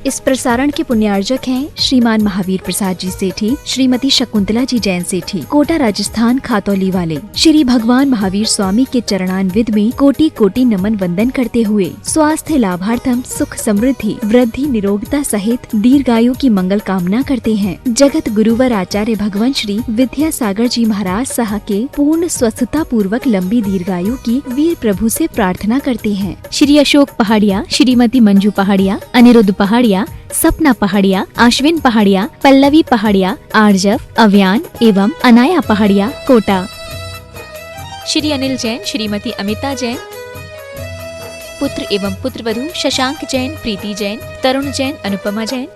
इस प्रसारण के पुण्यार्जक हैं श्रीमान महावीर प्रसाद जी सेठी, श्रीमती शकुंतला जी जैन सेठी, कोटा राजस्थान खातौली वाले। श्री भगवान महावीर स्वामी के चरणान्विद में कोटि कोटि नमन वंदन करते हुए स्वास्थ्य लाभार्थम सुख समृद्धि वृद्धि निरोगता सहित दीर्घायु की मंगल कामना करते हैं। जगत गुरुवर आचार्य भगवान श्री विद्यासागर जी महाराज साह के पूर्ण स्वस्थता पूर्वक लंबी दीर्घायु की वीर प्रभु से प्रार्थना करते हैं। श्री अशोक पहाड़िया, श्रीमती मंजू पहाड़िया, अनिरुद्ध पहाड़िया, सपना पहाड़िया, आश्विन पहाड़िया, पल्लवी पहाड़िया, आर्जव, अव्यान एवं अनाया पहाड़िया, कोटा। श्री अनिल जैन, श्रीमती अमिता जैन, पुत्र एवं पुत्रवधू शशांक जैन, प्रीति जैन, तरुण जैन, अनुपमा जैन।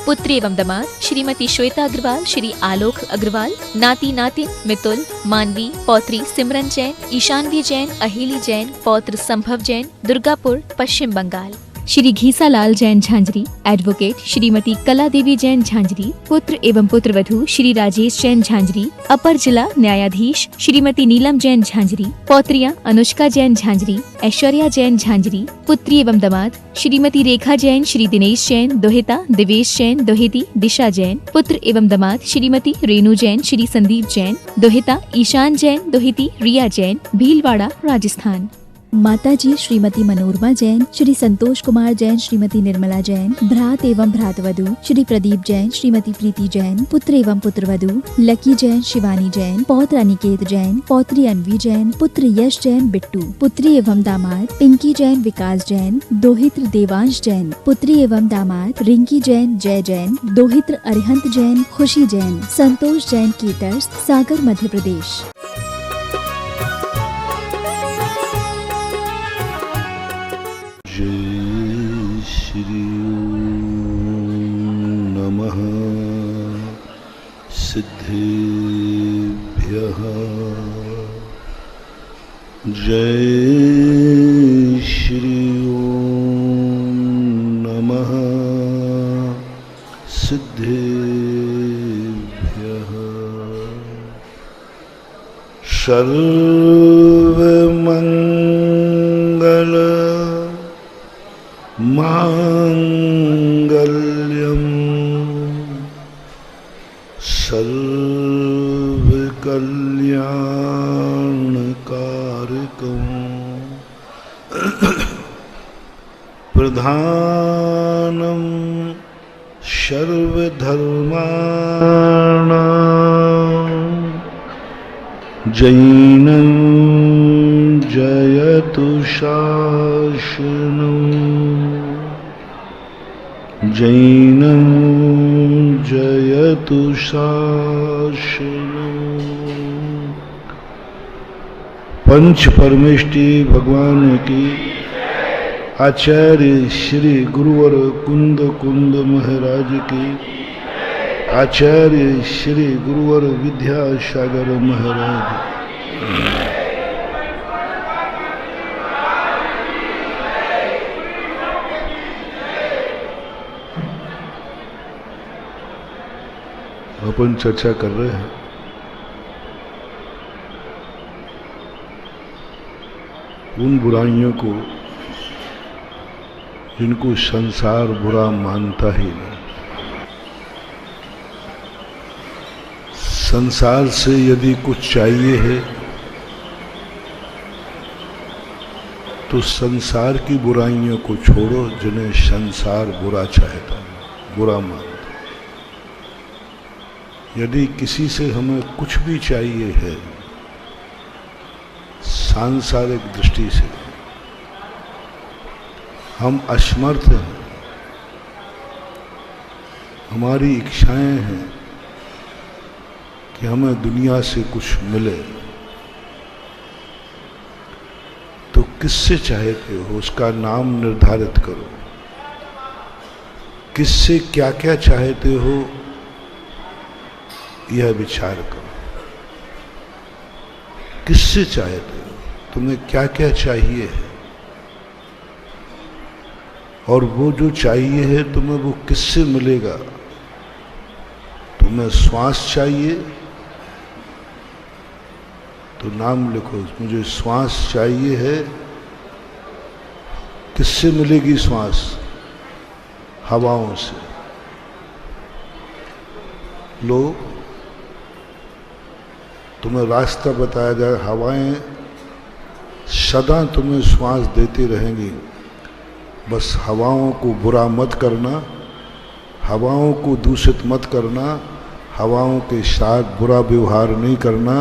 पुत्र एवं दामाद श्रीमती श्वेता अग्रवाल, श्री आलोक अग्रवाल, नाती नातिन मितुल, मानवी, पौत्री सिमरन जैन, ईशानवी जैन, अहिली जैन, पौत्र संभव जैन, दुर्गापुर, पश्चिम बंगाल। श्री घीसालाल जैन झांझरी, एडवोकेट श्रीमती कला देवी जैन झांझरी, पुत्र एवं पुत्रवधू श्री राजेश जैन झांझरी, अपर जिला न्यायाधीश श्रीमती नीलम जैन झांझरी, पौत्रियां अनुष्का जैन झांझरी, ऐश्वर्या जैन झांझरी, पुत्री एवं दामाद श्रीमती रेखा जैन, श्री दिनेश जैन, दोहिता दिवेश जैन, दोहिती दिशा जैन, पुत्र एवं दामाद श्रीमती रेणु जैन, श्री संदीप जैन, दोहिता ईशान जैन, दोहिती रिया जैन, भीलवाड़ा, राजस्थान। माताजी श्रीमती मनोरमा जैन, श्री संतोष कुमार जैन, श्रीमती निर्मला जैन, भ्रात एवं भ्रातवधू श्री प्रदीप जैन, श्रीमती प्रीति जैन, पुत्र एवं पुत्रवधू लकी जैन, शिवानी जैन, पौत्र अनिकेत जैन, पौत्री अनवी जैन, पुत्र यश जैन, बिट्टू, पुत्री एवं दामाद पिंकी जैन, विकास जैन, दोहित्र देवांश जैन, पुत्री एवं दामाद रिंकी जैन, जय जैन, दोहित्र अरिहंत जैन, खुशी जैन, संतोष जैन, कीटर्स, सागर, मध्य प्रदेश। जय श्री नमः सिद्धेभ्यः। जय श्री नमः सिद्धेभ्यः। सर्वमंगल मांगल्यम सर्वकल्याणकारकम प्रधानम सर्वधर्माणां जैनं जयतु शासनम् जैनं जयतु शासनम्। पंच परमेष्टि भगवान की आचार्य श्री गुरुवर कुंद कुंद महाराज की आचार्य श्री गुरुवर विद्यासागर महाराज। अपन चर्चा कर रहे हैं उन बुराइयों को जिनको संसार बुरा मानता ही नहीं। संसार से यदि कुछ चाहिए है तो संसार की बुराइयों को छोड़ो जिन्हें संसार बुरा चाहता, बुरा मानता। यदि किसी से हमें कुछ भी चाहिए है सांसारिक दृष्टि से, हम असमर्थ हैं, हमारी इच्छाएं हैं कि हमें दुनिया से कुछ मिले, तो किससे चाहते हो उसका नाम निर्धारित करो। किससे क्या क्या चाहते हो यह विचार करो। किससे चाहते हो, तुम्हें क्या क्या चाहिए है, और वो जो चाहिए है तुम्हें वो किससे मिलेगा। तुम्हें श्वास चाहिए तो नाम लिखो, मुझे श्वास चाहिए है। किससे मिलेगी श्वास? हवाओं से। लोग तुम्हें रास्ता बताया जाए, हवाएं सदा तुम्हें श्वास देती रहेंगी, बस हवाओं को बुरा मत करना, हवाओं को दूषित मत करना, हवाओं के साथ बुरा व्यवहार नहीं करना।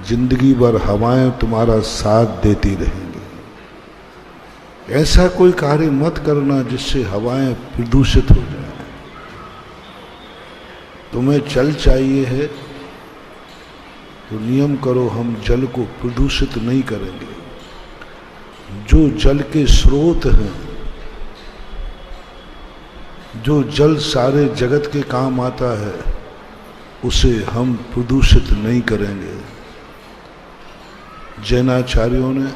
जिंदगी भर हवाएं तुम्हारा साथ देती रहेंगी। ऐसा कोई कार्य मत करना जिससे हवाएं प्रदूषित हो जाए। तुम्हें जल चाहिए है तो नियम करो, हम जल को प्रदूषित नहीं करेंगे। जो जल के स्रोत हैं, जो जल सारे जगत के काम आता है, उसे हम प्रदूषित नहीं करेंगे। जैनाचार्यों ने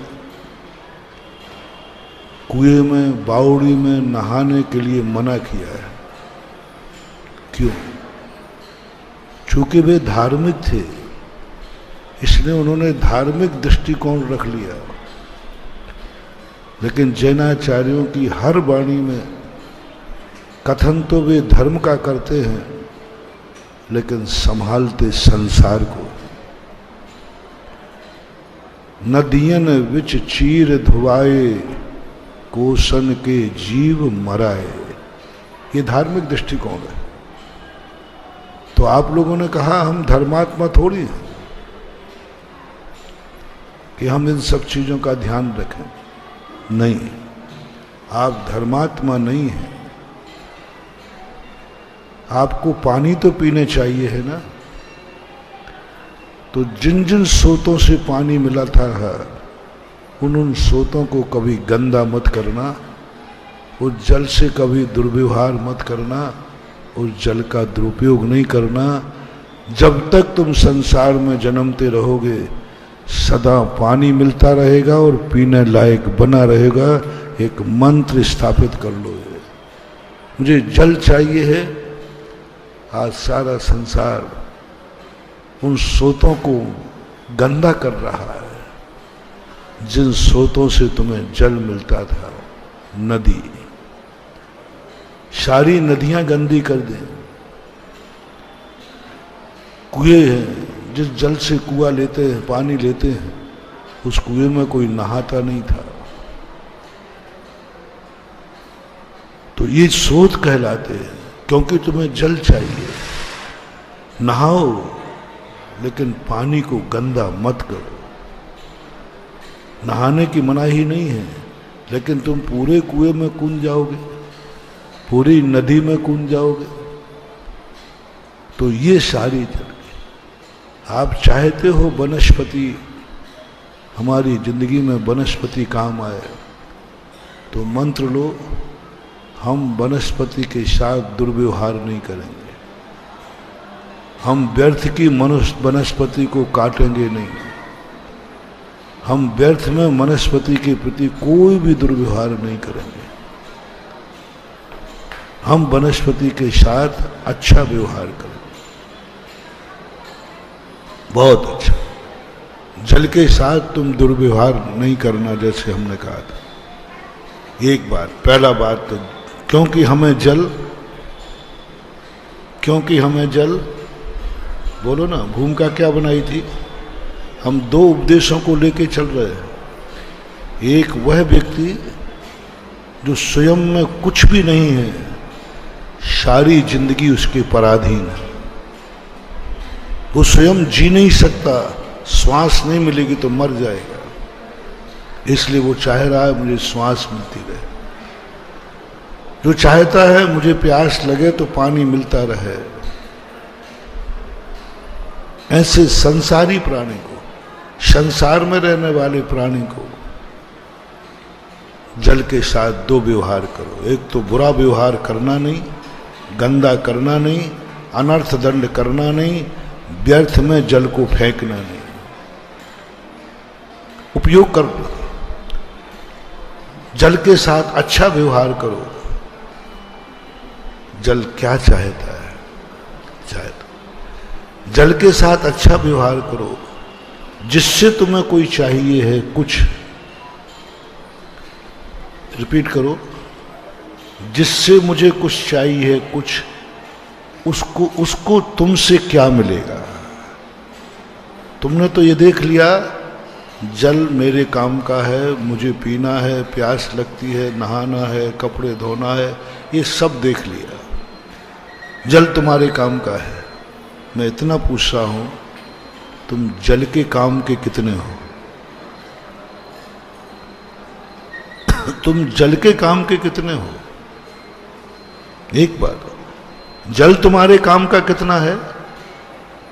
कुएं में, बावड़ी में नहाने के लिए मना किया है। क्यों? चूंकि वे धार्मिक थे, इसलिए उन्होंने धार्मिक दृष्टिकोण रख लिया। लेकिन जैनाचार्यों की हर वाणी में कथन तो वे धर्म का करते हैं, लेकिन संभालते संसार को। नदियन विच चीर धुआए, कोसन के जीव मराए। ये धार्मिक दृष्टिकोण है। तो आप लोगों ने कहा हम धर्मात्मा थोड़ी हैं कि हम इन सब चीजों का ध्यान रखें। नहीं, आप धर्मात्मा नहीं हैं। आपको पानी तो पीने चाहिए है ना। तो जिन जिन स्रोतों से पानी मिला था, उन स्रोतों को कभी गंदा मत करना, उस जल से कभी दुर्व्यवहार मत करना, उस जल का दुरुपयोग नहीं करना। जब तक तुम संसार में जन्मते रहोगे, सदा पानी मिलता रहेगा और पीने लायक बना रहेगा। एक मंत्र स्थापित कर लो, मुझे जल चाहिए है। आज सारा संसार उन स्रोतों को गंदा कर रहा है जिन स्रोतों से तुम्हें जल मिलता था। नदी, सारी नदियां गंदी कर दें। कुएं हैं, जिस जल से कुआं लेते हैं, पानी लेते हैं, उस कुएं में कोई नहाता नहीं था। तो ये स्रोत कहलाते हैं, क्योंकि तुम्हें जल चाहिए। नहाओ, लेकिन पानी को गंदा मत करो। नहाने की मनाही नहीं है, लेकिन तुम पूरे कुएं में कूद जाओगे, पूरी नदी में कूद जाओगे, तो ये सारी जल। आप चाहते हो वनस्पति, हमारी जिंदगी में वनस्पति काम आए, तो मंत्र लो, हम वनस्पति के साथ दुर्व्यवहार नहीं करेंगे। हम व्यर्थ की मनुष्य वनस्पति को काटेंगे नहीं। हम व्यर्थ में वनस्पति के प्रति कोई भी दुर्व्यवहार नहीं करेंगे। हम वनस्पति के साथ अच्छा व्यवहार करेंगे। बहुत अच्छा। जल के साथ तुम दुर्व्यवहार नहीं करना, जैसे हमने कहा था। एक बात, पहला बात तो क्योंकि हमें जल, बोलो ना, भूमिका क्या बनाई थी? हम दो उपदेशों को लेके चल रहे हैं। एक वह व्यक्ति जो स्वयं में कुछ भी नहीं है, सारी जिंदगी उसके पराधीन है, वो स्वयं जी नहीं सकता, श्वास नहीं मिलेगी तो मर जाएगा, इसलिए वो चाह रहा है मुझे श्वास मिलती रहे। जो चाहता है मुझे प्यास लगे तो पानी मिलता रहे। ऐसे संसारी प्राणी को, संसार में रहने वाले प्राणी को जल के साथ दो व्यवहार करो। एक तो बुरा व्यवहार करना नहीं, गंदा करना नहीं, अनर्थ दंड करना नहीं, व्यर्थ में जल को फेंकना नहीं, उपयोग करो। जल के साथ अच्छा व्यवहार करो। जल क्या चाहता है? जल के साथ अच्छा व्यवहार करो। जिससे तुम्हें कोई चाहिए है कुछ, रिपीट करो, जिससे मुझे कुछ चाहिए, कुछ उसको तुमसे क्या मिलेगा? तुमने तो ये देख लिया जल मेरे काम का है, मुझे पीना है, प्यास लगती है, नहाना है, कपड़े धोना है, ये सब देख लिया। जल तुम्हारे काम का है। मैं इतना पूछ रहा हूं, तुम जल के काम के कितने हो? तुम जल के काम के कितने हो? एक बात, जल तुम्हारे काम का कितना है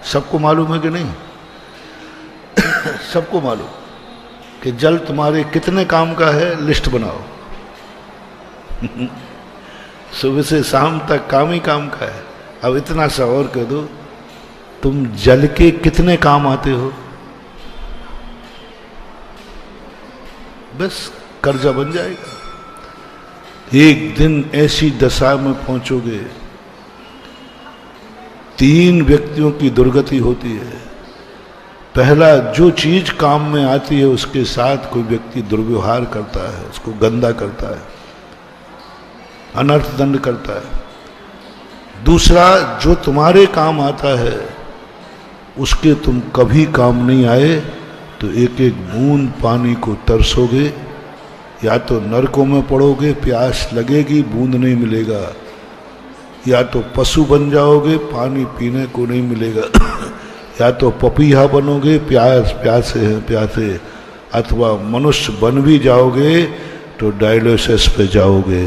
सबको मालूम है कि नहीं? सबको मालूम कि जल तुम्हारे कितने काम का है, लिस्ट बनाओ। सुबह से शाम तक काम ही काम का है। अब इतना सा और कह दो, तुम जल के कितने काम आते हो? बस कर्जा बन जाएगा। एक दिन ऐसी दशा में पहुंचोगे, 3 व्यक्तियों की दुर्गति होती है। पहला, जो चीज काम में आती है उसके साथ कोई व्यक्ति दुर्व्यवहार करता है, उसको गंदा करता है, अनर्थ दंड करता है। दूसरा, जो तुम्हारे काम आता है उसके तुम कभी काम नहीं आए तो एक एक बूंद पानी को तरसोगे, या तो नरकों में पड़ोगे, प्यास लगेगी, बूंद नहीं मिलेगा, या तो पशु बन जाओगे, पानी पीने को नहीं मिलेगा, या तो पपीहा बनोगे, प्यासे, अथवा मनुष्य बन भी जाओगे तो डायलिसिस पे जाओगे।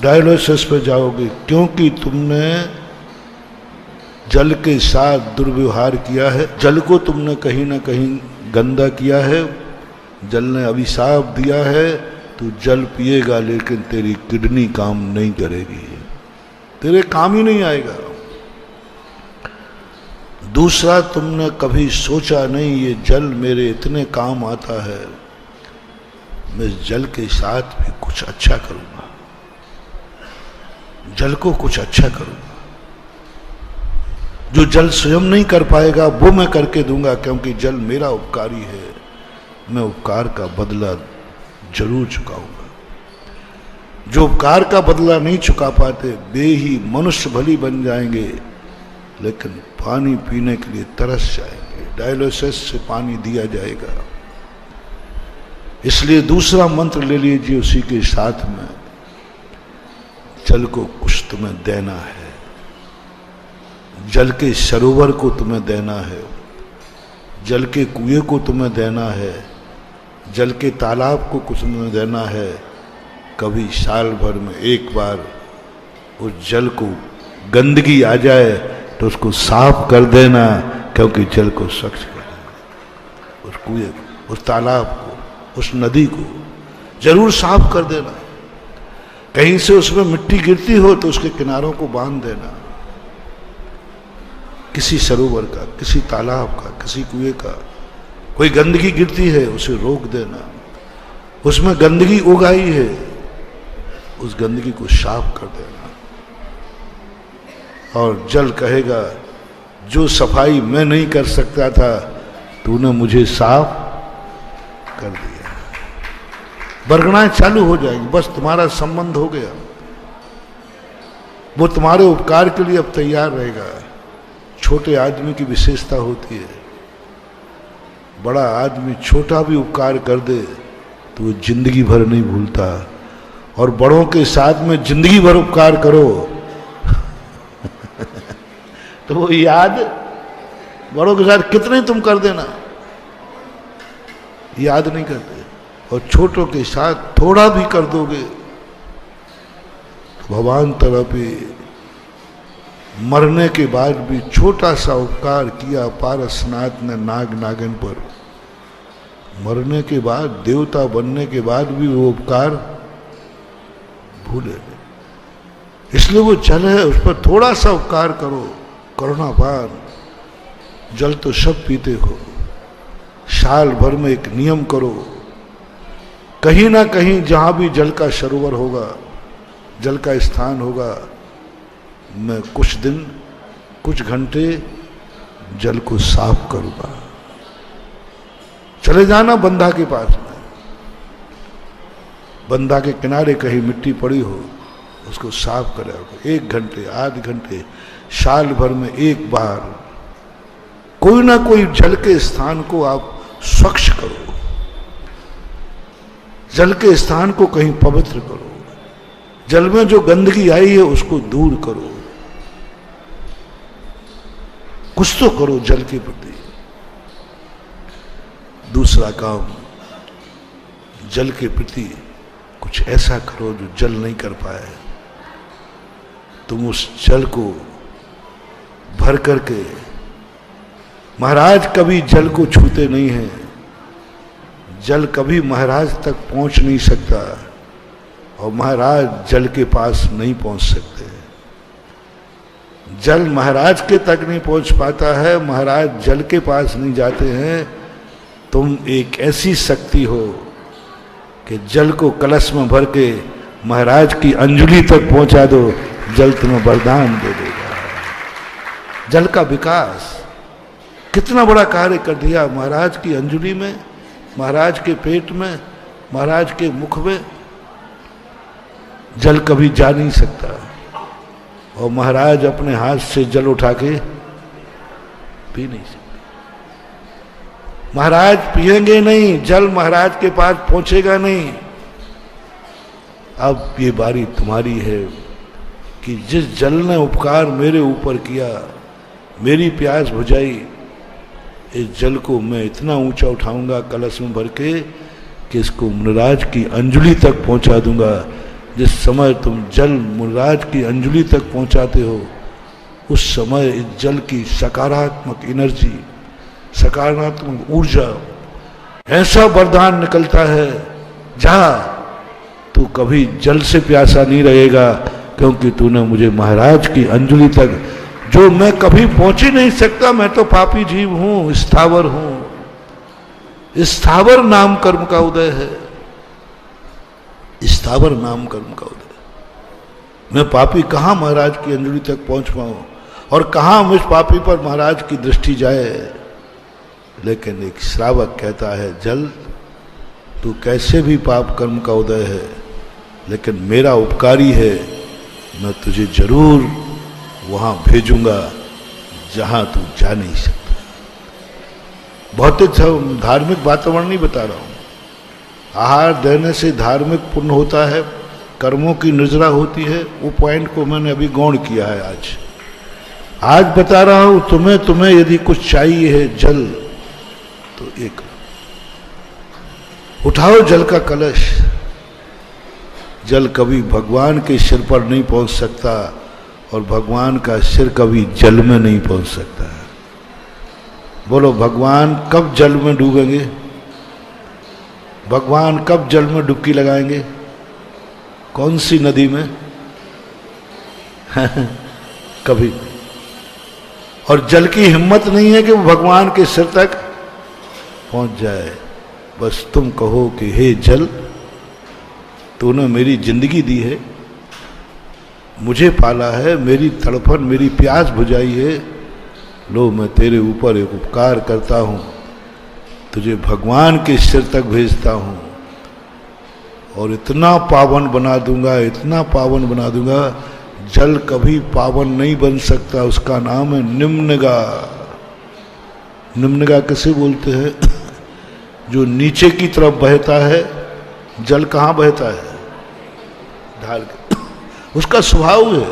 डायलिसिस पे जाओगे क्योंकि तुमने जल के साथ दुर्व्यवहार किया है, जल को तुमने कहीं ना कहीं गंदा किया है, जल ने अभिशाप दिया है। तू जल पिएगा लेकिन तेरी किडनी काम नहीं करेगी, तेरे काम ही नहीं आएगा। दूसरा, तुमने कभी सोचा नहीं ये जल मेरे इतने काम आता है, मैं इस जल के साथ भी कुछ अच्छा करूंगा, जल को कुछ अच्छा करूंगा। जो जल स्वयं नहीं कर पाएगा वो मैं करके दूंगा, क्योंकि जल मेरा उपकारी है, मैं उपकार का बदला जरूर चुकाऊंगा। जो उपकार का बदला नहीं चुका पाते वे ही मनुष्य भली बन जाएंगे, लेकिन पानी पीने के लिए तरस जाएंगे, डायलिसिस से पानी दिया जाएगा। इसलिए दूसरा मंत्र ले लीजिए उसी के साथ में, जल को कुछ तुम्हें देना है, जल के सरोवर को तुम्हें देना है, जल के कुएं को तुम्हें देना है, जल के तालाब को कुछ तुम्हें देना है। कभी साल भर में एक बार उस जल को गंदगी आ जाए तो उसको साफ कर देना, क्योंकि जल को स्वच्छ कर देना। उस कुएं को, उस तालाब को, उस नदी को जरूर साफ कर देना। कहीं से उसमें मिट्टी गिरती हो तो उसके किनारों को बांध देना। किसी सरोवर का, किसी तालाब का, किसी कुएं का कोई गंदगी गिरती है उसे रोक देना। उसमें गंदगी उगाई है, उस गंदगी को साफ कर देना। और जल कहेगा, जो सफाई मैं नहीं कर सकता था तूने मुझे साफ कर दिया। बरगड़ाएं चालू हो जाएंगी, बस तुम्हारा संबंध हो गया। वो तुम्हारे उपकार के लिए अब तैयार रहेगा। छोटे आदमी की विशेषता होती है, बड़ा आदमी छोटा भी उपकार कर दे तो वो जिंदगी भर नहीं भूलता, और बड़ों के साथ में जिंदगी भर उपकार करो तो वो याद, बड़ों के साथ कितने तुम कर देना याद नहीं करते, और छोटों के साथ थोड़ा भी कर दोगे तो भगवान तरफ मरने के बाद भी छोटा सा उपकार किया पारसनाथ ने नाग नागिन पर, मरने के बाद, देवता बनने के बाद भी वो उपकार भूले नहीं। इसलिए वो जल है, उस पर थोड़ा सा उपकार करो, करुणावान। जल तो सब पीते हो, साल भर में एक नियम करो, कहीं ना कहीं जहां भी जल का सरोवर होगा, जल का स्थान होगा, मैं कुछ दिन, कुछ घंटे जल को साफ करूंगा। चले जाना बंधा के पास में, बंदा के किनारे कहीं मिट्टी पड़ी हो उसको साफ करे, 1 घंटे, आधे घंटे, साल भर में एक बार कोई ना कोई जल के स्थान को आप स्वच्छ करो, जल के स्थान को कहीं पवित्र करो, जल में जो गंदगी आई है उसको दूर करो, कुछ तो करो जल के प्रति। दूसरा काम, जल के प्रति कुछ ऐसा करो जो जल नहीं कर पाए। तुम उस जल को भर करके, महाराज कभी जल को छूते नहीं हैं, जल कभी महाराज तक पहुंच नहीं सकता और महाराज जल के पास नहीं पहुंच सकते। जल महाराज के तक नहीं पहुंच पाता है, महाराज जल के पास नहीं जाते हैं। तुम एक ऐसी शक्ति हो कि जल को कलश में भर के महाराज की अंजलि तक पहुंचा दो, जल तुम्हें वरदान दे देगा। जल का विकास कितना बड़ा कार्य कर दिया महाराज की अंजलि में, महाराज के पेट में, महाराज के मुख में। जल कभी जा नहीं सकता और महाराज अपने हाथ से जल उठा के पी नहीं सकते। महाराज पिएंगे नहीं, जल महाराज के पास पहुंचेगा नहीं। अब ये बारी तुम्हारी है कि जिस जल ने उपकार मेरे ऊपर किया, मेरी प्यास बुझाई, इस जल को मैं इतना ऊंचा उठाऊंगा कलश में भर के कि इसको मुनिराज की अंजलि तक पहुंचा दूंगा। जिस समय तुम जल मुनिराज की अंजलि तक पहुंचाते हो, उस समय इस जल की सकारात्मक एनर्जी, सकारात्मक ऊर्जा, ऐसा वरदान निकलता है, जा तू कभी जल से प्यासा नहीं रहेगा, क्योंकि तूने मुझे महाराज की अंजलि तक, जो मैं कभी पहुंच ही नहीं सकता, मैं तो पापी जीव हूं, स्थावर हूं। स्थावर नाम कर्म का उदय है, स्थावर नाम कर्म का उदय। मैं पापी कहां महाराज की अंजलि तक पहुंच पाऊं और कहां मुझ पापी पर महाराज की दृष्टि जाए। लेकिन एक श्रावक कहता है, जल तू कैसे भी पाप कर्म का उदय है, लेकिन मेरा उपकारी है, मैं तुझे जरूर वहां भेजूंगा जहां तू जा नहीं सकता। भौतिक धार्मिक वातावरण नहीं बता रहा हूं। आहार देने से धार्मिक पुण्य होता है, कर्मों की निर्जरा होती है, वो पॉइंट को मैंने अभी गौण किया है। आज बता रहा हूं तुम्हें यदि कुछ चाहिए है जल, तो एक उठाओ जल का कलश। जल कभी भगवान के सिर पर नहीं पहुंच सकता और भगवान का सिर कभी जल में नहीं पहुंच सकता। बोलो, भगवान कब जल में डूबेंगे? भगवान कब जल में डुबकी लगाएंगे? कौन सी नदी में? कभी। और जल की हिम्मत नहीं है कि वो भगवान के सिर तक पहुंच जाए। बस तुम कहो कि हे जल, तूने मेरी जिंदगी दी है, मुझे पाला है, मेरी तड़पन, मेरी प्यास बुझाई है, लो मैं तेरे ऊपर एक उपकार करता हूं, तुझे भगवान के सिर तक भेजता हूं और इतना पावन बना दूंगा, इतना पावन बना दूंगा, जल कभी पावन नहीं बन सकता। उसका नाम है निम्नगा। निम्नगा किसे बोलते हैं? जो नीचे की तरफ बहता है। जल कहाँ बहता है? ढाल के। उसका स्वभाव है,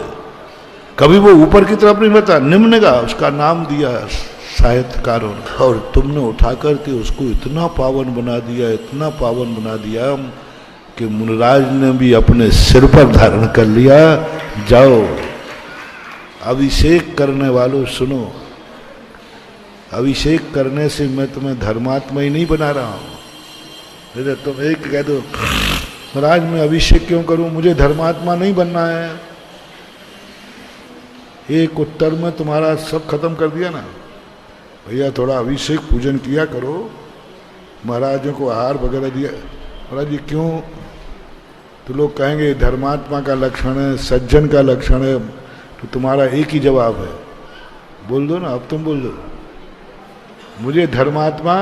कभी वो ऊपर की तरफ नहीं बहता। निम्नगा उसका नाम दिया साहित्यकारों ने। और तुमने उठाकर के उसको इतना पावन बना दिया, इतना पावन बना दिया कि मुनिराज ने भी अपने सिर पर धारण कर लिया। जाओ, अभिषेक करने वालों सुनो, अभिषेक करने से मैं तुम्हें धर्मात्मा ही नहीं बना रहा हूं। नहीं तो तुम एक कह दो, महाराज मैं अभिषेक क्यों करूं, मुझे धर्मात्मा नहीं बनना है। एक उत्तर में तुम्हारा सब खत्म कर दिया ना। भैया थोड़ा अभिषेक पूजन किया करो, महाराजों को आहार वगैरह दिया। महाराज ये क्यों? तो लोग कहेंगे धर्मात्मा का लक्षण है, सज्जन का लक्षण है। तो तुम्हारा एक ही जवाब है, बोल दो ना, अब तुम बोल दो, मुझे धर्मात्मा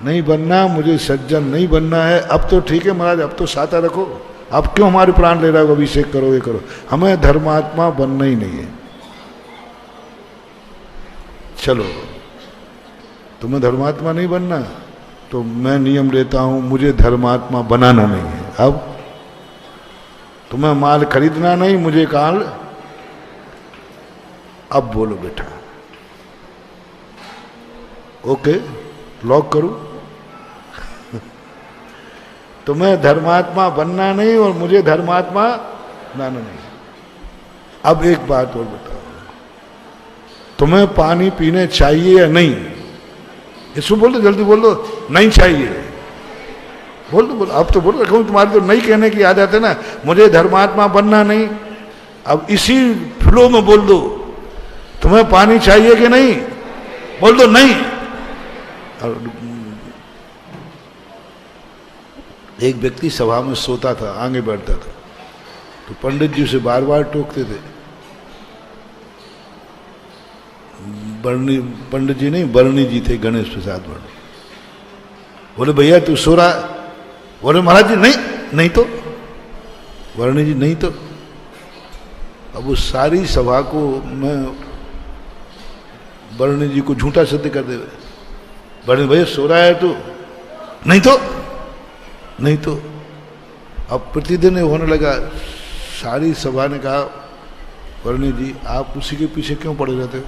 नहीं बनना, मुझे सज्जन नहीं बनना है। अब तो ठीक है महाराज, अब तो साता रखो, अब क्यों हमारे प्राण ले रहा हो, अभिषेक करो, ये करो। हमें धर्मात्मा बनना ही नहीं है। चलो, तुम्हें धर्मात्मा नहीं बनना तो मैं नियम लेता हूं, मुझे धर्मात्मा बनाना नहीं है। अब तुम्हें माल खरीदना नहीं, मुझे काल। अब बोलो बेटा, ओके, लॉक करूं? तुम्हें धर्मात्मा बनना नहीं और मुझे धर्मात्मा बनाना नहीं। अब एक बात और बताओ, तुम्हें पानी पीने चाहिए या नहीं? इसको बोल दो, जल्दी बोल दो, नहीं चाहिए। बोल दो, बोलो, अब तो बोल रखा हूं, तुम्हारी तो नहीं कहने की आदत है ना, मुझे धर्मात्मा बनना नहीं। अब इसी फ्लो में बोल दो, तुम्हें पानी चाहिए कि नहीं? बोल दो नहीं। एक व्यक्ति सभा में सोता था, आगे बैठता था, तो पंडित जी उसे बार बार टोकते थे। पंडित जी नहीं, बरनी जी थे, गणेश प्रसाद बरनी। बोले भैया तू सो रहा? बोले महाराज जी नहीं, नहीं तो। बरनी जी नहीं तो। अब उस सारी सभा को मैं बरनी जी को झूठा सिद्ध कर दे। बरनी भैया सो रहा है तू? नहीं तो, नहीं तो। अब प्रतिदिन होने लगा, सारी सभा ने कहा बरनी जी आप उसी के पीछे क्यों पड़े रहते हो?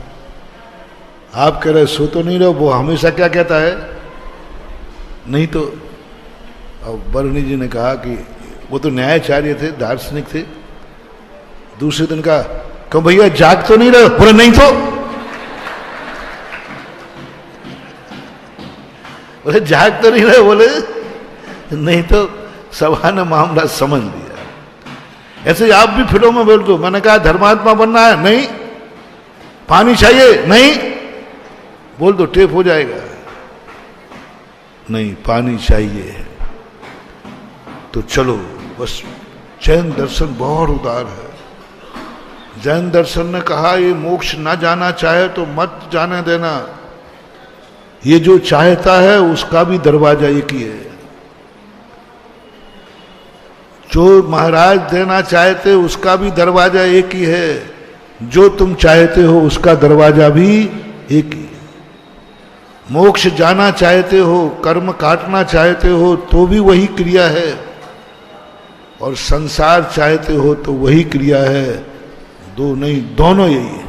आप कह रहे सो तो नहीं रहो, वो हमेशा क्या कहता है? नहीं तो। अब बरनी जी ने कहा कि वो तो न्यायाचार्य थे, दार्शनिक थे। दूसरे दिन कहा क्यों भैया जाग तो नहीं रहे? बोले नहीं तो। बोले जाग तो नहीं रहे? बोले नहीं तो। सभा ने मामला समझ लिया। ऐसे आप भी फिल्मों में बोल दो, मैंने कहा धर्मात्मा बनना है, नहीं। पानी चाहिए, नहीं। बोल दो, टेप हो जाएगा। नहीं, पानी चाहिए। तो चलो बस। जैन दर्शन बहुत उदार है। जैन दर्शन ने कहा ये मोक्ष ना जाना चाहे तो मत जाने देना, ये जो चाहता है उसका भी दरवाजा एक ही है। जो महाराज देना चाहते उसका भी दरवाजा एक ही है, जो तुम चाहते हो उसका दरवाजा भी एक ही है। मोक्ष जाना चाहते हो, कर्म काटना चाहते हो तो भी वही क्रिया है, और संसार चाहते हो तो वही क्रिया है। दो नहीं, दोनों यही है।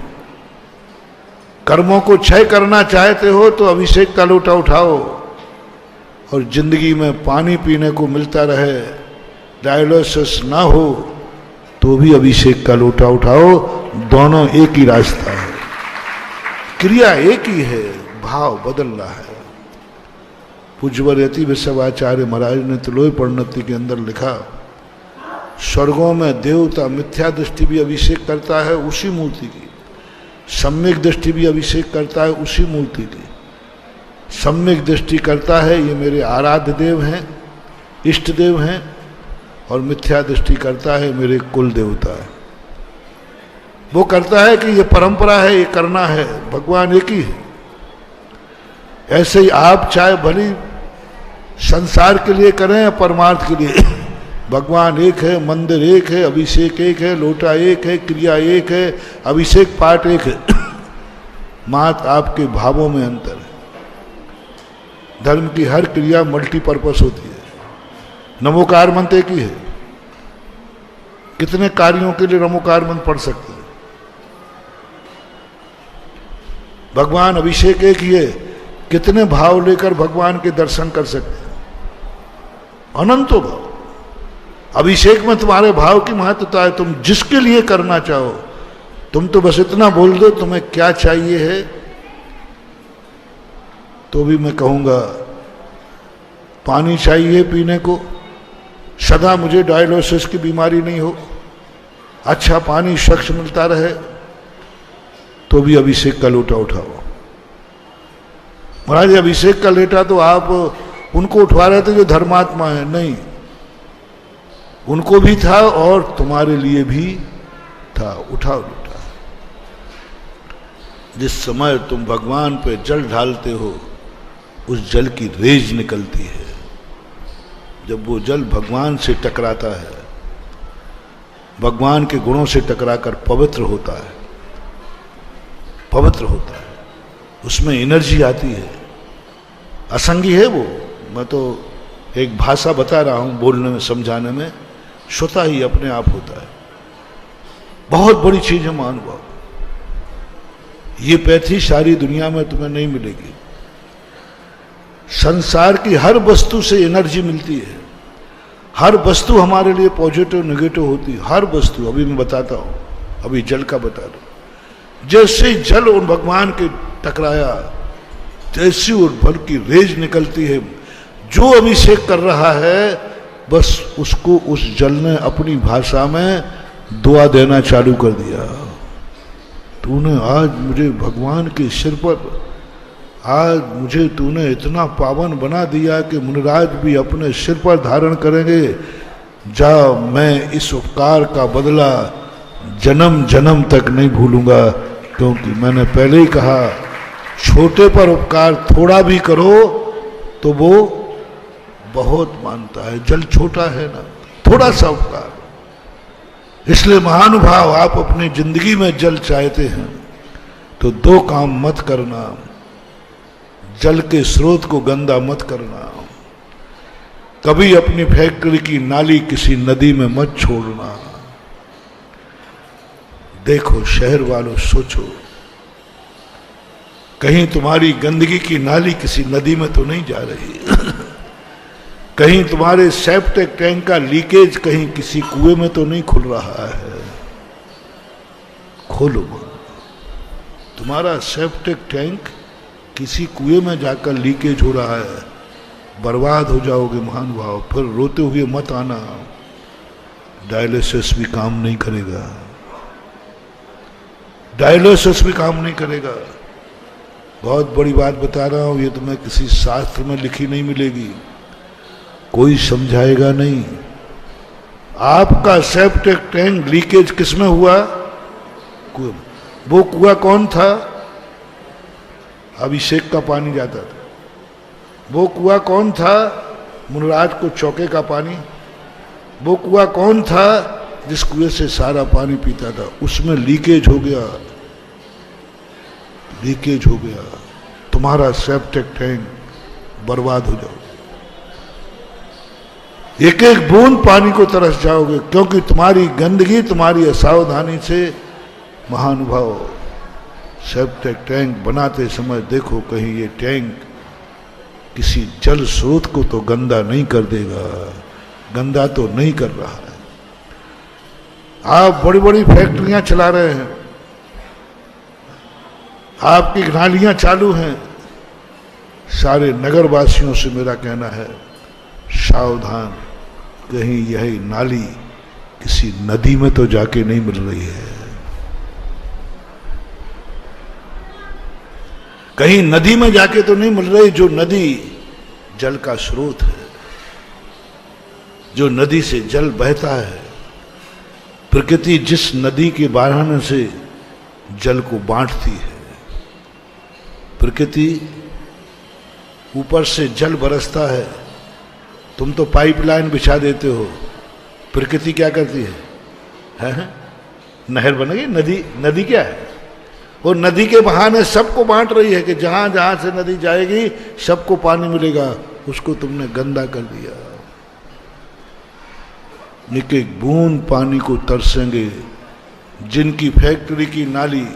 कर्मों को क्षय करना चाहते हो तो अभिषेक का लोटा उठाओ, और जिंदगी में पानी पीने को मिलता रहे, डायलिसिस ना हो तो भी अभिषेक का लोटा उठाओ। दोनों एक ही रास्ता है, क्रिया एक ही है, भाव बदल रहा है। पूज्यवर यति विश्वाचार्य महाराज ने त्रिलोय परिणति के अंदर लिखा, स्वर्गों में देवता मिथ्या दृष्टि भी अभिषेक करता है उसी मूर्ति की, सम्यक दृष्टि भी अभिषेक करता है उसी मूर्ति की। सम्यक दृष्टि करता है ये मेरे आराध्य देव हैं, इष्ट देव हैं, और मिथ्या दृष्टि करता है मेरे कुल देवता है। वो करता है कि ये परंपरा है, ये करना है, भगवान एक ही है। ऐसे ही आप चाहे भली संसार के लिए करें या परमार्थ के लिए, भगवान एक है, मंदिर एक है, अभिषेक एक है, लोटा एक है, क्रिया एक है, अभिषेक पाठ एक है। मात्र आपके भावों में अंतर है। धर्म की हर क्रिया मल्टीपर्पस होती है। नमोकार मंत्र एक ही है। कितने कार्यों के लिए नमोकार मंत्र पढ़ सकते हैं? भगवान अभिषेक एक ही है। कितने भाव लेकर भगवान के दर्शन कर सकते हैं? अनंतो भाव। अभिषेक में तुम्हारे भाव की महत्वता है। तुम जिसके लिए करना चाहो, तुम तो बस इतना बोल दो तुम्हें क्या चाहिए है, तो भी मैं कहूंगा पानी चाहिए पीने को, सदा मुझे डायलिसिस की बीमारी नहीं हो, अच्छा पानी स्वच्छ मिलता रहे, तो भी अभिषेक का लोटा उठाओ। महाराज अभिषेक का लेटा तो आप उनको उठवा रहे थे जो धर्मात्मा है, नहीं, उनको भी था और तुम्हारे लिए भी था। उठाओ लोटा। जिस समय तुम भगवान पे जल ढालते हो उस जल की रेज निकलती है। जब वो जल भगवान से टकराता है, भगवान के गुणों से टकराकर पवित्र होता है, पवित्र होता है, उसमें एनर्जी आती है। असंगी है वो, मैं तो एक भाषा बता रहा हूं बोलने में, समझाने में, स्वतः ही अपने आप होता है। बहुत बड़ी चीज है महानुभाव। ये पैथी सारी दुनिया में तुम्हें नहीं मिलेगी। संसार की हर वस्तु से एनर्जी मिलती है। हर वस्तु हमारे लिए पॉजिटिव नेगेटिव होती है, हर वस्तु। अभी मैं बताता हूं, अभी जल का बता दो। जैसे जल उन भगवान के टकराया, जैसी उन भल की रेज निकलती है। जो अभिषेक कर रहा है, बस उसको उस जल ने अपनी भाषा में दुआ देना चालू कर दिया। तूने आज मुझे भगवान के सिर पर, आज मुझे तूने इतना पावन बना दिया कि मुनिराज भी अपने सिर पर धारण करेंगे। जा, मैं इस उपकार का बदला जन्म जन्म तक नहीं भूलूंगा, क्योंकि मैंने पहले ही कहा, छोटे पर उपकार थोड़ा भी करो तो वो बहुत मानता है। जल छोटा है ना, थोड़ा सा उपकार। इसलिए महानुभाव, आप अपनी जिंदगी में जल चाहते हैं तो दो काम मत करना। जल के स्रोत को गंदा मत करना। कभी अपनी फैक्ट्री की नाली किसी नदी में मत छोड़ना। देखो शहर वालों, सोचो, कहीं तुम्हारी गंदगी की नाली किसी नदी में तो नहीं जा रही? कहीं तुम्हारे सेप्टिक टैंक का लीकेज कहीं किसी कुएं में तो नहीं खुल रहा है? खोलो। तुम्हारा सेप्टिक टैंक किसी कुएं में जाकर लीकेज हो रहा है, बर्बाद हो जाओगे महानुभाव। फिर रोते हुए मत आना, डायलिसिस भी काम नहीं करेगा, डायलिसिस भी काम नहीं करेगा। बहुत बड़ी बात बता रहा हूं, ये तुम्हें किसी शास्त्र में लिखी नहीं मिलेगी, कोई समझाएगा नहीं। आपका सेप्टिक टैंक लीकेज किसमें हुआ? वो कुआं कौन था? अभिषेक का पानी जाता था। वो कुआं कौन था? मुनिराज को चौके का पानी। वो कुआं कौन था? जिस कुएं से सारा पानी पीता था। उसमें लीकेज हो गया, लीकेज हो गया, तुम्हारा सेप्टिक टैंक बर्बाद हो जाओगे। एक एक बूंद पानी को तरस जाओगे, क्योंकि तुम्हारी गंदगी, तुम्हारी असावधानी से महानुभाव सेप्टिक टैंक बनाते समय देखो कहीं ये टैंक किसी जल स्रोत को तो गंदा नहीं कर देगा। गंदा तो नहीं कर रहा है। आप बड़ी बड़ी फैक्ट्रियां चला रहे हैं, आपकी नालियां चालू हैं। सारे नगरवासियों से मेरा कहना है, सावधान, कहीं यही नाली किसी नदी में तो जाके नहीं मिल रही है। कहीं नदी में जाके तो नहीं मिल रही, जो नदी जल का स्रोत है, जो नदी से जल बहता है। प्रकृति जिस नदी के बहाने से जल को बांटती है, प्रकृति ऊपर से जल बरसता है, तुम तो पाइपलाइन बिछा देते हो, प्रकृति क्या करती है? नहर बन गई, नदी। नदी क्या है? वो नदी के बहाने सबको बांट रही है कि जहां जहां से नदी जाएगी सबको पानी मिलेगा। उसको तुमने गंदा कर दिया। एक एक बूंद पानी को तरसेंगे। जिनकी फैक्ट्री की नाली,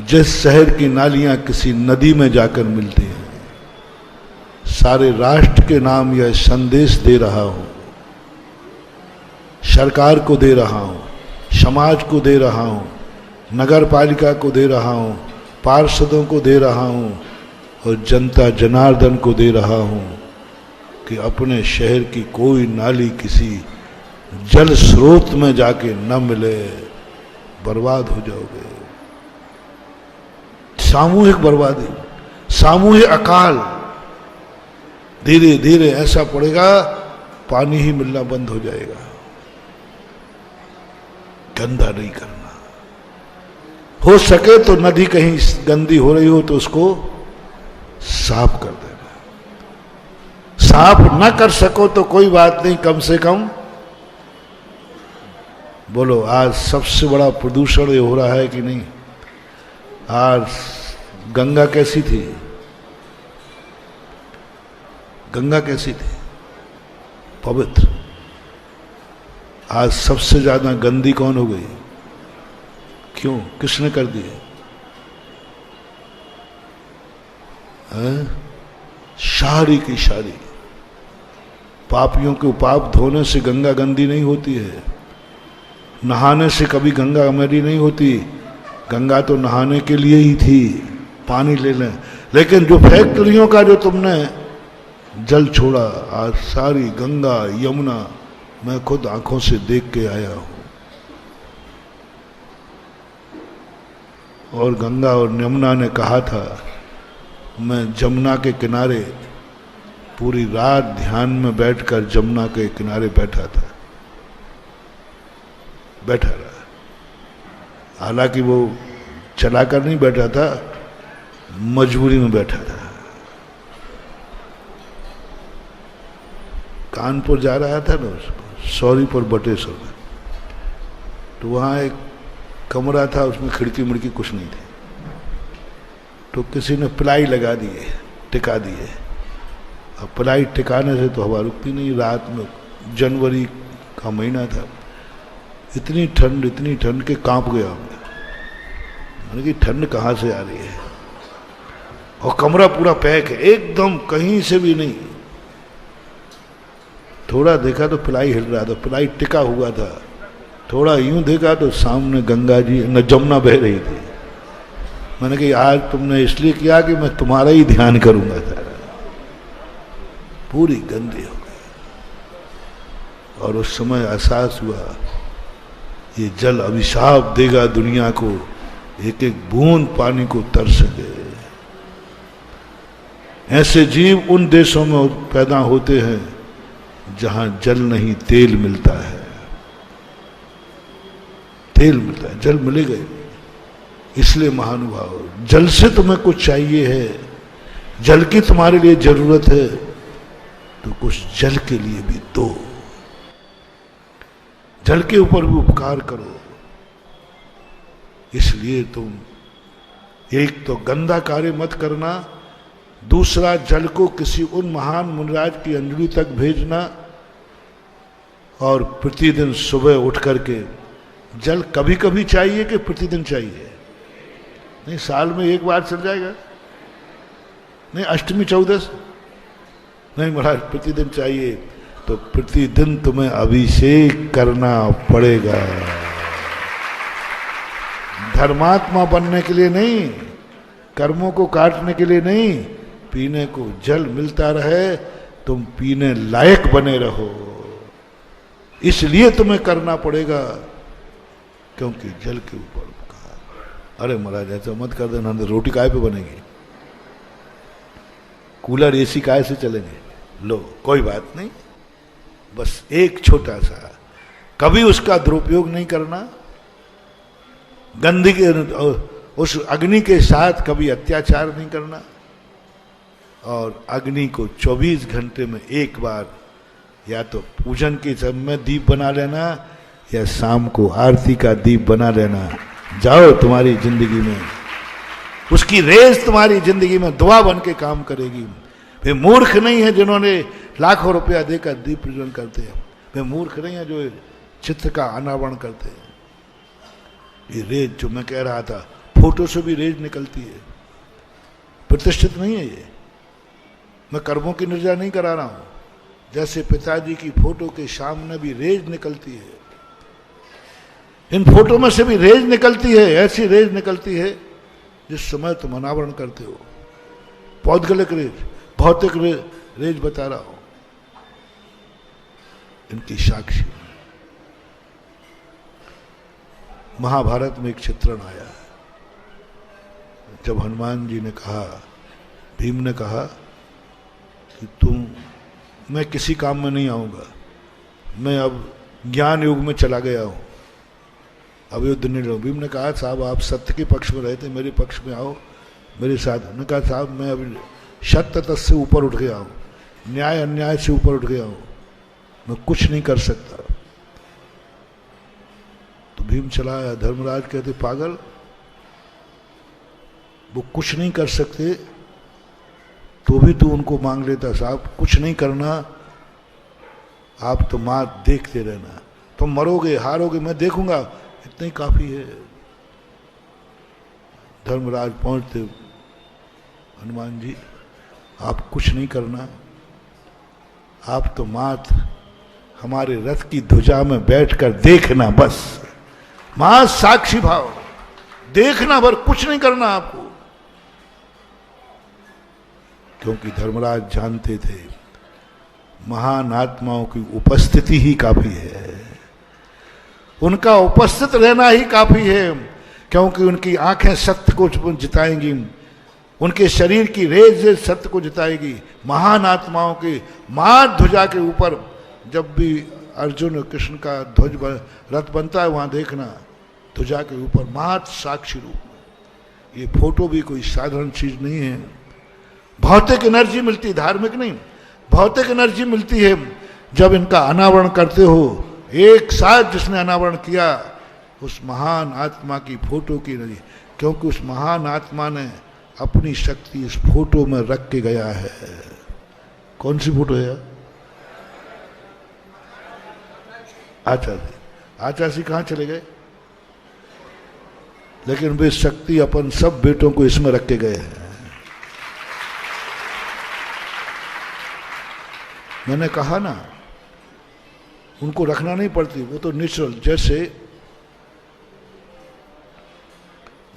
जिस शहर की नालियां किसी नदी में जाकर मिलती हैं, सारे राष्ट्र के नाम यह संदेश दे रहा हूं, सरकार को दे रहा हूं, समाज को दे रहा हूं, नगर पालिका को दे रहा हूं, पार्षदों को दे रहा हूं और जनता जनार्दन को दे रहा हूं कि अपने शहर की कोई नाली किसी जल स्रोत में जाके न मिले, बर्बाद हो जाओगे। सामूहिक बर्बादी, सामूहिक अकाल धीरे धीरे ऐसा पड़ेगा, पानी ही मिलना बंद हो जाएगा। गंदा नहीं करना। हो सके तो नदी कहीं गंदी हो रही हो तो उसको साफ कर देगा। साफ ना कर सको तो कोई बात नहीं, कम से कम बोलो आज सबसे बड़ा प्रदूषण ये हो रहा है कि नहीं। आज गंगा कैसी थी? गंगा कैसी थी? पवित्र। आज सबसे ज्यादा गंदी कौन हो गई? क्यों? किसने कर दी? शारी की शारी। पापियों के पाप धोने से गंगा गंदी नहीं होती है, नहाने से कभी गंगा मैली नहीं होती। गंगा तो नहाने के लिए ही थी, पानी ले लें। लेकिन जो फैक्ट्रियों का जो तुमने जल छोड़ा, आज सारी गंगा यमुना मैं खुद आंखों से देख के आया हूं। और गंगा और यमुना ने कहा था, मैं जमुना के किनारे पूरी रात ध्यान में बैठकर जमुना के किनारे बैठा रहा। हालांकि वो चलाकर नहीं बैठा था, मजबूरी में बैठा था। कानपुर जा रहा था ना, उसको सौरीपुर बटेश्वर में, तो वहाँ एक कमरा था, उसमें खिड़की मिड़की कुछ नहीं थी। तो किसी ने प्लाई लगा दिए, टिका दिए। अब प्लाई टिकाने से तो हवा रुकती नहीं। रात में जनवरी का महीना था, इतनी ठंड के कांप गया मैंने कि ठंड कहाँ से आ रही है। और कमरा पूरा पैक है एकदम, कहीं से भी नहीं। थोड़ा देखा तो प्लाई हिल रहा था, प्लाई टिका हुआ था। थोड़ा यूं देखा तो सामने गंगा जी न जमुना बह रही थी। मैंने कहा आज तुमने इसलिए किया कि मैं तुम्हारा ही ध्यान करूंगा। पूरी गंदी हो गई। और उस समय एहसास हुआ ये जल अभिशाप देगा दुनिया को, एक एक बूंद पानी को तरस गए। ऐसे जीव उन देशों में पैदा होते हैं जहां जल नहीं तेल मिलता है। तेल मिलता है, जल मिलेगा। इसलिए महानुभाव, जल से तुम्हें कुछ चाहिए है, जल की तुम्हारे लिए जरूरत है, तो कुछ जल के लिए भी दो। जल के ऊपर भी उपकार करो। इसलिए तुम एक तो गंदा कार्य मत करना, दूसरा जल को किसी उन महान मुनिराज की अंजलि तक भेजना। और प्रतिदिन सुबह उठ करके, जल कभी कभी चाहिए कि प्रतिदिन चाहिए? नहीं, साल में एक बार चल जाएगा। नहीं, अष्टमी चौदस नहीं महाराज, प्रतिदिन चाहिए। तो प्रतिदिन तुम्हें अभिषेक करना पड़ेगा। धर्मात्मा बनने के लिए नहीं, कर्मों को काटने के लिए नहीं, पीने को जल मिलता रहे, तुम पीने लायक बने रहो। इसलिए तुम्हें करना पड़ेगा, क्योंकि जल के ऊपर उपकार। अरे महाराज ऐसा मत कर देना, रोटी काय पे बनेगी? कूलर एसी काय से चलेंगे? लो कोई बात नहीं, बस एक छोटा सा, कभी उसका दुरुपयोग नहीं करना। गंदगी, उस अग्नि के साथ कभी अत्याचार नहीं करना। और अग्नि को 24 घंटे में एक बार या तो पूजन के समय दीप बना लेना, या शाम को आरती का दीप बना लेना। जाओ, तुम्हारी जिंदगी में उसकी रेस तुम्हारी जिंदगी में दुआ बन के काम करेगी। वे मूर्ख नहीं है जिन्होंने लाखों रुपया देकर दीप पूजन करते हैं। वे मूर्ख नहीं है जो चित्र का अनावरण करते हैं। ये रेज जो मैं कह रहा था, फोटो से भी रेज निकलती है, प्रतिष्ठित नहीं है। ये मैं कर्मों की निर्जा नहीं करा रहा हूं। जैसे पिताजी की फोटो के सामने भी रेज निकलती है, इन फोटो में से भी रेज निकलती है। ऐसी रेज निकलती है जिस समय तुम अनावरण करते हो। पौद्गलिक रेज, भौतिक रेज बता रहा हूं, इनकी साक्षी। महाभारत में एक चित्रण आया, जब हनुमान जी ने कहा, भीम ने कहा कि मैं किसी काम में नहीं आऊंगा, मैं अब ज्ञान युग में चला गया हूं, अब युद्ध नहीं लड़ूं। भीम ने कहा साहब आप सत्य के पक्ष में रहते, मेरे पक्ष में आओ, मेरे साथ। उन्होंने कहा साहब मैं अभी सत्य तत्व से ऊपर उठ गया हूं, न्याय अन्याय से ऊपर उठ गया हूं, मैं कुछ नहीं कर सकता। तो भीम चला आया। धर्मराज कहते पागल, वो कुछ नहीं कर सकते तो भी तू उनको मांग लेता। साहब कुछ नहीं करना, आप तो मां देखते रहना, तुम मरोगे हारोगे मैं देखूंगा, इतना ही काफी है। धर्मराज पहुंचते, हनुमान जी आप कुछ नहीं करना, आप तो मात हमारे रथ की ध्वजा में बैठकर देखना, बस मां साक्षी भाव, देखना भर, कुछ नहीं करना आपको। क्योंकि धर्मराज जानते थे महान आत्माओं की उपस्थिति ही काफी है, उनका उपस्थित रहना ही काफी है, क्योंकि उनकी आंखें सत्य को जिताएंगी, उनके शरीर की रेज सत्य को जिताएगी। महान आत्माओं के मात ध्वजा के ऊपर जब भी अर्जुन और कृष्ण का ध्वज रथ बनता है, वहां देखना ध्वजा के ऊपर मात साक्षी रूप में। ये फोटो भी कोई साधारण चीज नहीं है, भौतिक एनर्जी मिलती, धार्मिक नहीं, भौतिक एनर्जी मिलती है जब इनका अनावरण करते हो। एक साथ जिसने अनावरण किया उस महान आत्मा की फोटो की एनर्जी, क्योंकि उस महान आत्मा ने अपनी शक्ति इस फोटो में रख के गया है। कौन सी फोटो है? आचार्य, आचार्य कहां चले गए? लेकिन वे शक्ति अपन सब बेटों को इसमें रख के गए हैं। मैंने कहा ना, उनको रखना नहीं पड़ती, वो तो नेचुरल। जैसे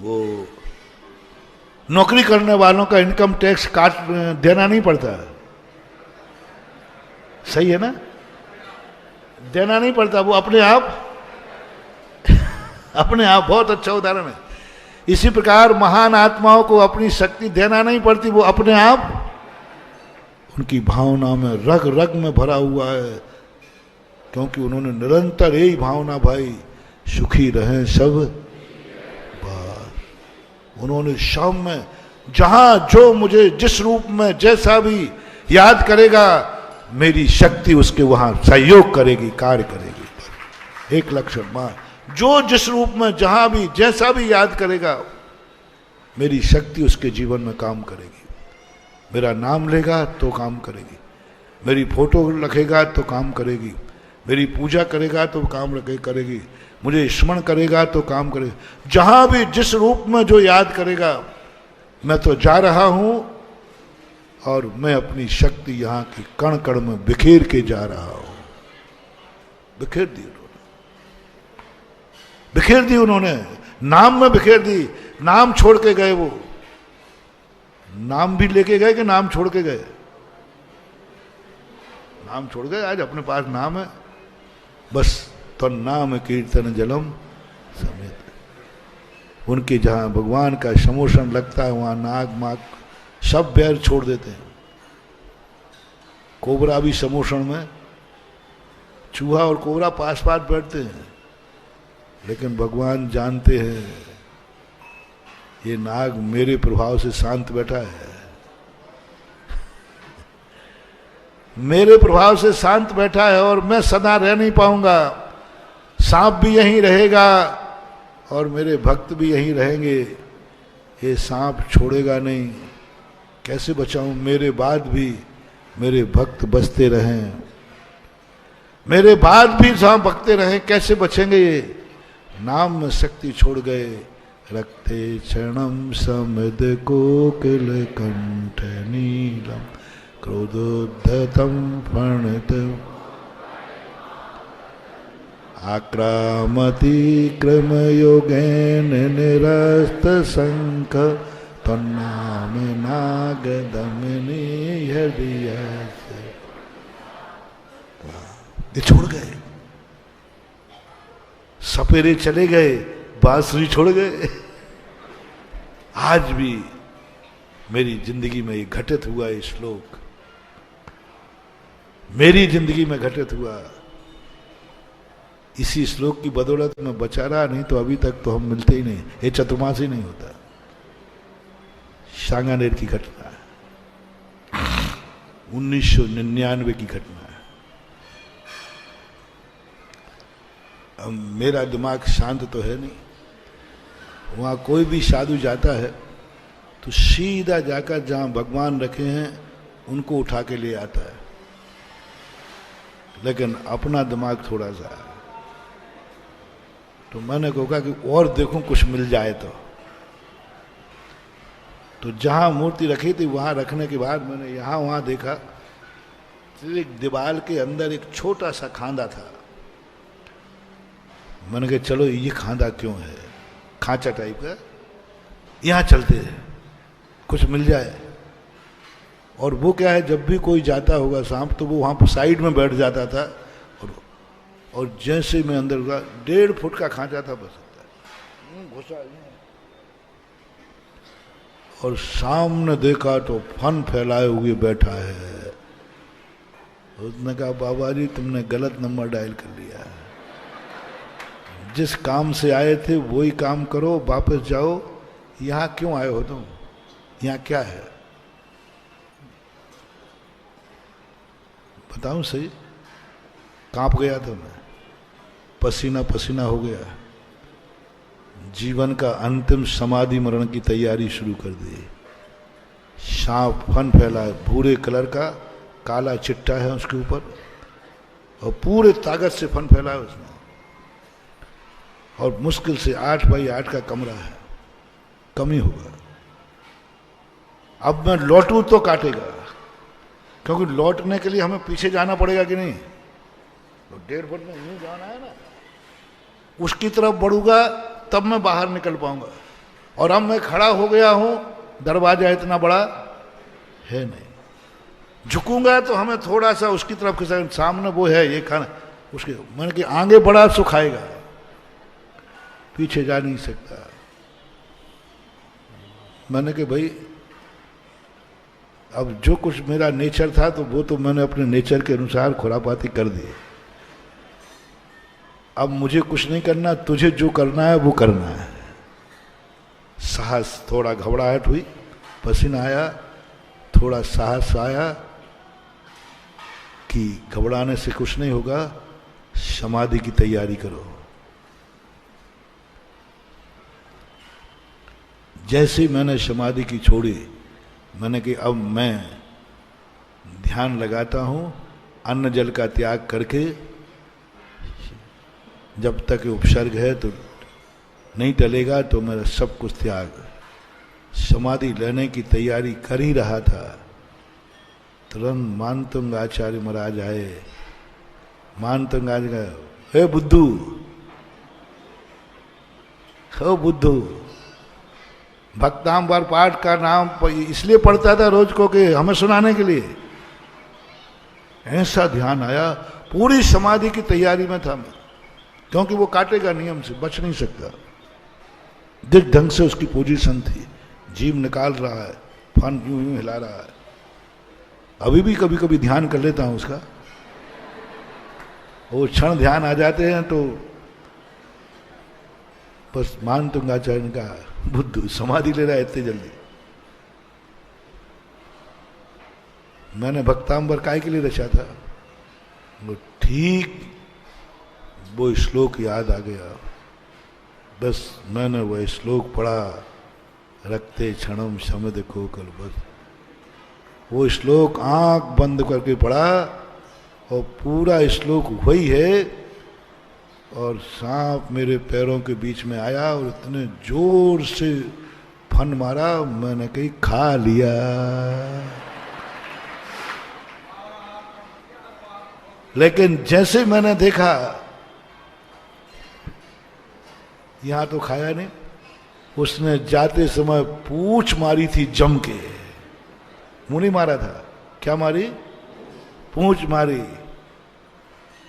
वो नौकरी करने वालों का इनकम टैक्स काट देना नहीं पड़ता, सही है ना? देना नहीं पड़ता, वो अपने आप अपने आप। बहुत अच्छा उदाहरण है। इसी प्रकार महान आत्माओं को अपनी शक्ति देना नहीं पड़ती, वो अपने आप उनकी भावना में रग रग में भरा हुआ है, क्योंकि उन्होंने निरंतर यही भावना, भाई सुखी रहें सब। उन्होंने शाम में जहां जो मुझे जिस रूप में जैसा भी याद करेगा, मेरी शक्ति उसके वहां सहयोग करेगी, कार्य करेगी। एक लक्षण, मां जो जिस रूप में जहां भी जैसा भी याद करेगा, मेरी शक्ति उसके जीवन में काम करेगी। मेरा नाम लेगा तो काम करेगी, मेरी फोटो रखेगा तो काम करेगी, मेरी पूजा करेगा तो काम करेगी, मुझे स्मरण करेगा तो काम करेगा। जहां भी जिस रूप में जो याद करेगा, मैं तो जा रहा हूं और मैं अपनी शक्ति यहां की कण कण में बिखेर के जा रहा हूं। बिखेर दी उन्होंने, बिखेर दी उन्होंने, नाम में बिखेर दी। नाम छोड़ के गए, वो नाम भी लेके गए कि नाम छोड़ के गए? नाम छोड़ गए। आज अपने पास नाम है, बस तो नाम कीर्तन जलम समेत। उनके जहां भगवान का समोषण लगता है, वहां नाग माग सब बैर छोड़ देते हैं। कोबरा भी समोषण में, चूहा और कोबरा पास पास बैठते हैं, लेकिन भगवान जानते हैं ये नाग मेरे प्रभाव से शांत बैठा है, मेरे प्रभाव से शांत बैठा है, और मैं सदा रह नहीं पाऊंगा। सांप भी यहीं रहेगा और मेरे भक्त भी यहीं रहेंगे। ये सांप छोड़ेगा नहीं, कैसे बचाऊं? मेरे बाद भी मेरे भक्त बचते रहें, मेरे बाद भी सांप भगते रहें, कैसे बचेंगे ये? नाम में शक्ति छोड़ गए। रखते क्षणम समिद कोकिल कंठ नीलम क्रोधोद्धतम फणित आक्रामति क्रम योगेन निरस्त शंख तन्नाम नाग दमनी हृदय। ये छोड़ गए, सपेरे चले गए, बांसुरी छोड़ गए। आज भी मेरी जिंदगी में ये घटित हुआ, ये श्लोक मेरी जिंदगी में घटित हुआ। इसी श्लोक की बदौलत में बचा रहा, नहीं तो अभी तक तो हम मिलते ही नहीं। ये चतुर्मास ही नहीं होता। सांगानेर की घटना है। 1999 की घटना है। अब मेरा दिमाग शांत तो है नहीं, वहाँ कोई भी साधु जाता है तो सीधा जाकर जहाँ भगवान रखे हैं उनको उठा के ले आता है, लेकिन अपना दिमाग थोड़ा सा है। तो मैंने कहा कि और देखूं कुछ मिल जाए तो जहां मूर्ति रखी थी वहां रखने के बाद मैंने यहां वहां देखा तो एक दीवार के अंदर एक छोटा सा खांदा था। मैंने कहा चलो ये खांदा क्यों है, खांचा टाइप का, यहां चलते हैं कुछ मिल जाए। और वो क्या है, जब भी कोई जाता होगा सांप तो वो वहां पर साइड में बैठ जाता था और जैसे मैं अंदर गया 1.5 फुट का खांचा था बस, घुसा और सामने देखा तो फन फैलाए हुए बैठा है। उसने कहा बाबा जी तुमने गलत नंबर डायल कर लिया है, जिस काम से आए थे वही काम करो, वापस जाओ। यहाँ क्यों आए हो तुम, यहाँ क्या है बताऊं सही। कांप गया था मैं, पसीना पसीना हो गया, जीवन का अंतिम समाधि मरण की तैयारी शुरू कर दी। सांप फन फैला है, भूरे कलर का, काला चिट्टा है उसके ऊपर और पूरे ताकत से फन फैला है उसमें। और मुश्किल से 8 बाई 8 का कमरा है, कम ही होगा। अब मैं लौटूं तो काटेगा, क्योंकि लौटने के लिए हमें पीछे जाना पड़ेगा कि नहीं। तो 1.5 फुट में यूं जाना है ना, उसकी तरफ बढ़ूंगा तब मैं बाहर निकल पाऊंगा। और अब मैं खड़ा हो गया हूं, दरवाजा इतना बड़ा है नहीं, झुकूंगा तो हमें थोड़ा सा उसकी तरफ खिसक, सामने वो है ये खाना, उसके मैंने कि आगे बढ़ा तो खाएगा, पीछे जा नहीं सकता। मैंने कि भाई अब जो कुछ मेरा नेचर था तो वो तो मैंने अपने नेचर के अनुसार खुरापाती कर दी। अब मुझे कुछ नहीं करना, तुझे जो करना है वो करना है। साहस, थोड़ा घबराहट हुई, पसीना आया, थोड़ा साहस आया कि घबराने से कुछ नहीं होगा, समाधि की तैयारी करो। जैसे ही मैंने समाधि की छोड़ी, मैंने कि अब मैं ध्यान लगाता हूं, अन्न जल का त्याग करके, जब तक उपसर्ग है तो नहीं टलेगा, तो मेरा सब कुछ त्याग। समाधि लेने की तैयारी कर ही रहा था, तुरंत मानतुंग आचार्य महाराज आए। मानतुंग आज गए, हे बुद्धू, हो बुद्धू। भक्तांबर पाठ का नाम इसलिए पढ़ता था रोज को कि हमें सुनाने के लिए। ऐसा ध्यान आया, पूरी समाधि की तैयारी में था मैं, क्योंकि वो काटेगा नियम से, बच नहीं सकता। जिस ढंग से उसकी पोजीशन थी, जीभ निकाल रहा है, फन यूं यूं हिला रहा है। अभी भी कभी कभी ध्यान कर लेता हूं उसका, वो क्षण ध्यान आ जाते हैं तो बस मानतुंगाचार्य ने कहा, बुद्धू समाधि ले रहा है इतनी जल्दी। मैंने भक्तांबर काय के लिए रचा था, वो ठीक वो श्लोक याद आ गया। बस मैंने वह श्लोक पढ़ा, रखते क्षणम शमद को कल। बस वो श्लोक आंख बंद करके पढ़ा और पूरा श्लोक वही है। और सांप मेरे पैरों के बीच में आया और इतने जोर से फन मारा, मैंने कहीं खा लिया। लेकिन जैसे मैंने देखा, यहां तो खाया नहीं, उसने जाते समय पूंछ मारी थी जम के। मुंह नहीं मारा था, क्या मारी? पूंछ मारी।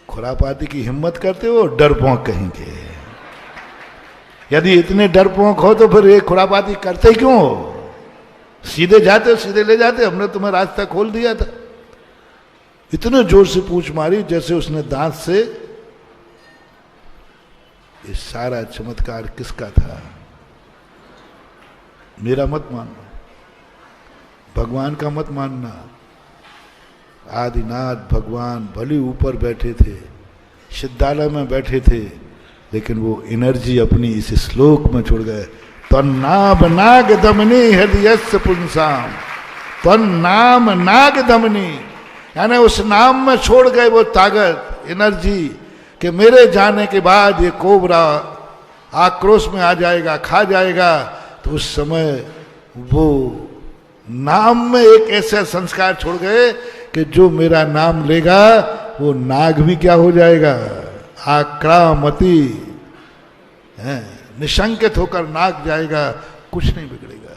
खुरापाती की हिम्मत करते हो, डरपोक कहेंगे। यदि इतने डरपोक हो तो फिर ये खुरापाती करते क्यों हो? सीधे जाते, सीधे ले जाते, हमने तुम्हें रास्ता खोल दिया था। इतने जोर से पूंछ मारी जैसे उसने दांत से। ये सारा चमत्कार किसका था? मेरा मत मानना, भगवान का मत मानना, आदिनाथ भगवान भले ऊपर बैठे थे, सिद्धालय में बैठे थे, लेकिन वो एनर्जी अपनी इस श्लोक में छोड़ गए। तन्नाम नाग दमनी हृदयस्य पुंसाम, तन्नाम नाग दमनी, यानी उस नाम में छोड़ गए वो ताकत, एनर्जी, कि मेरे जाने के बाद ये कोबरा आक्रोश में आ जाएगा, खा जाएगा। तो उस समय वो नाम में एक ऐसा संस्कार छोड़ गए कि जो मेरा नाम लेगा वो नाग भी क्या हो जाएगा, आक्रामती है, निशंकित होकर नाग जाएगा, कुछ नहीं बिगड़ेगा।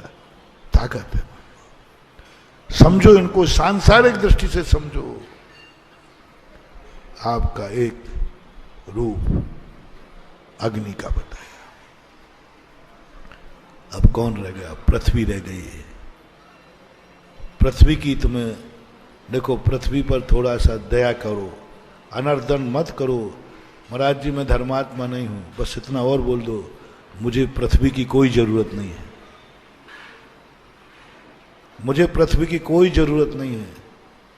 ताकत है। समझो इनको, सांसारिक दृष्टि से समझो। आपका एक रूप अग्नि का बताया, अब कौन रह गया? पृथ्वी रह गई है। पृथ्वी की तुम्हें देखो, पृथ्वी पर थोड़ा सा दया करो, अनर्दन मत करो। महाराज जी मैं धर्मात्मा नहीं हूं, बस इतना और बोल दो, मुझे पृथ्वी की कोई जरूरत नहीं है, मुझे पृथ्वी की कोई जरूरत नहीं है।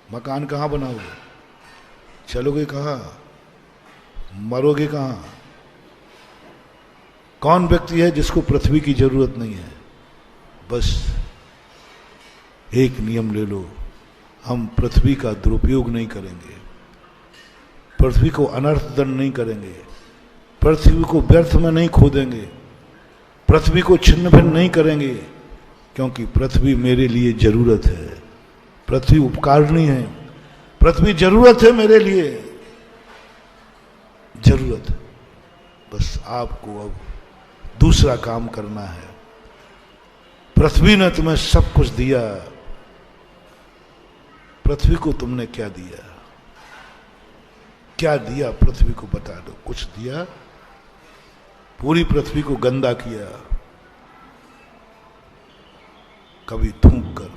मकान कहाँ बनाओगे? चलोगे कहाँ? मरोगे कहाँ? कौन व्यक्ति है जिसको पृथ्वी की जरूरत नहीं है? बस एक नियम ले लो, हम पृथ्वी का दुरुपयोग नहीं करेंगे, पृथ्वी को अनर्थ दंड नहीं करेंगे, पृथ्वी को व्यर्थ में नहीं खो देंगे, पृथ्वी को छिन्न भिन्न नहीं करेंगे, क्योंकि पृथ्वी मेरे लिए जरूरत है, पृथ्वी उपकारणी है, पृथ्वी जरूरत है मेरे लिए, जरूरत। बस आपको अब दूसरा काम करना है। पृथ्वी ने तुम्हें सब कुछ दिया, पृथ्वी को तुमने क्या दिया? क्या दिया पृथ्वी को बता दो। कुछ दिया? पूरी पृथ्वी को गंदा किया, कभी थूक कर,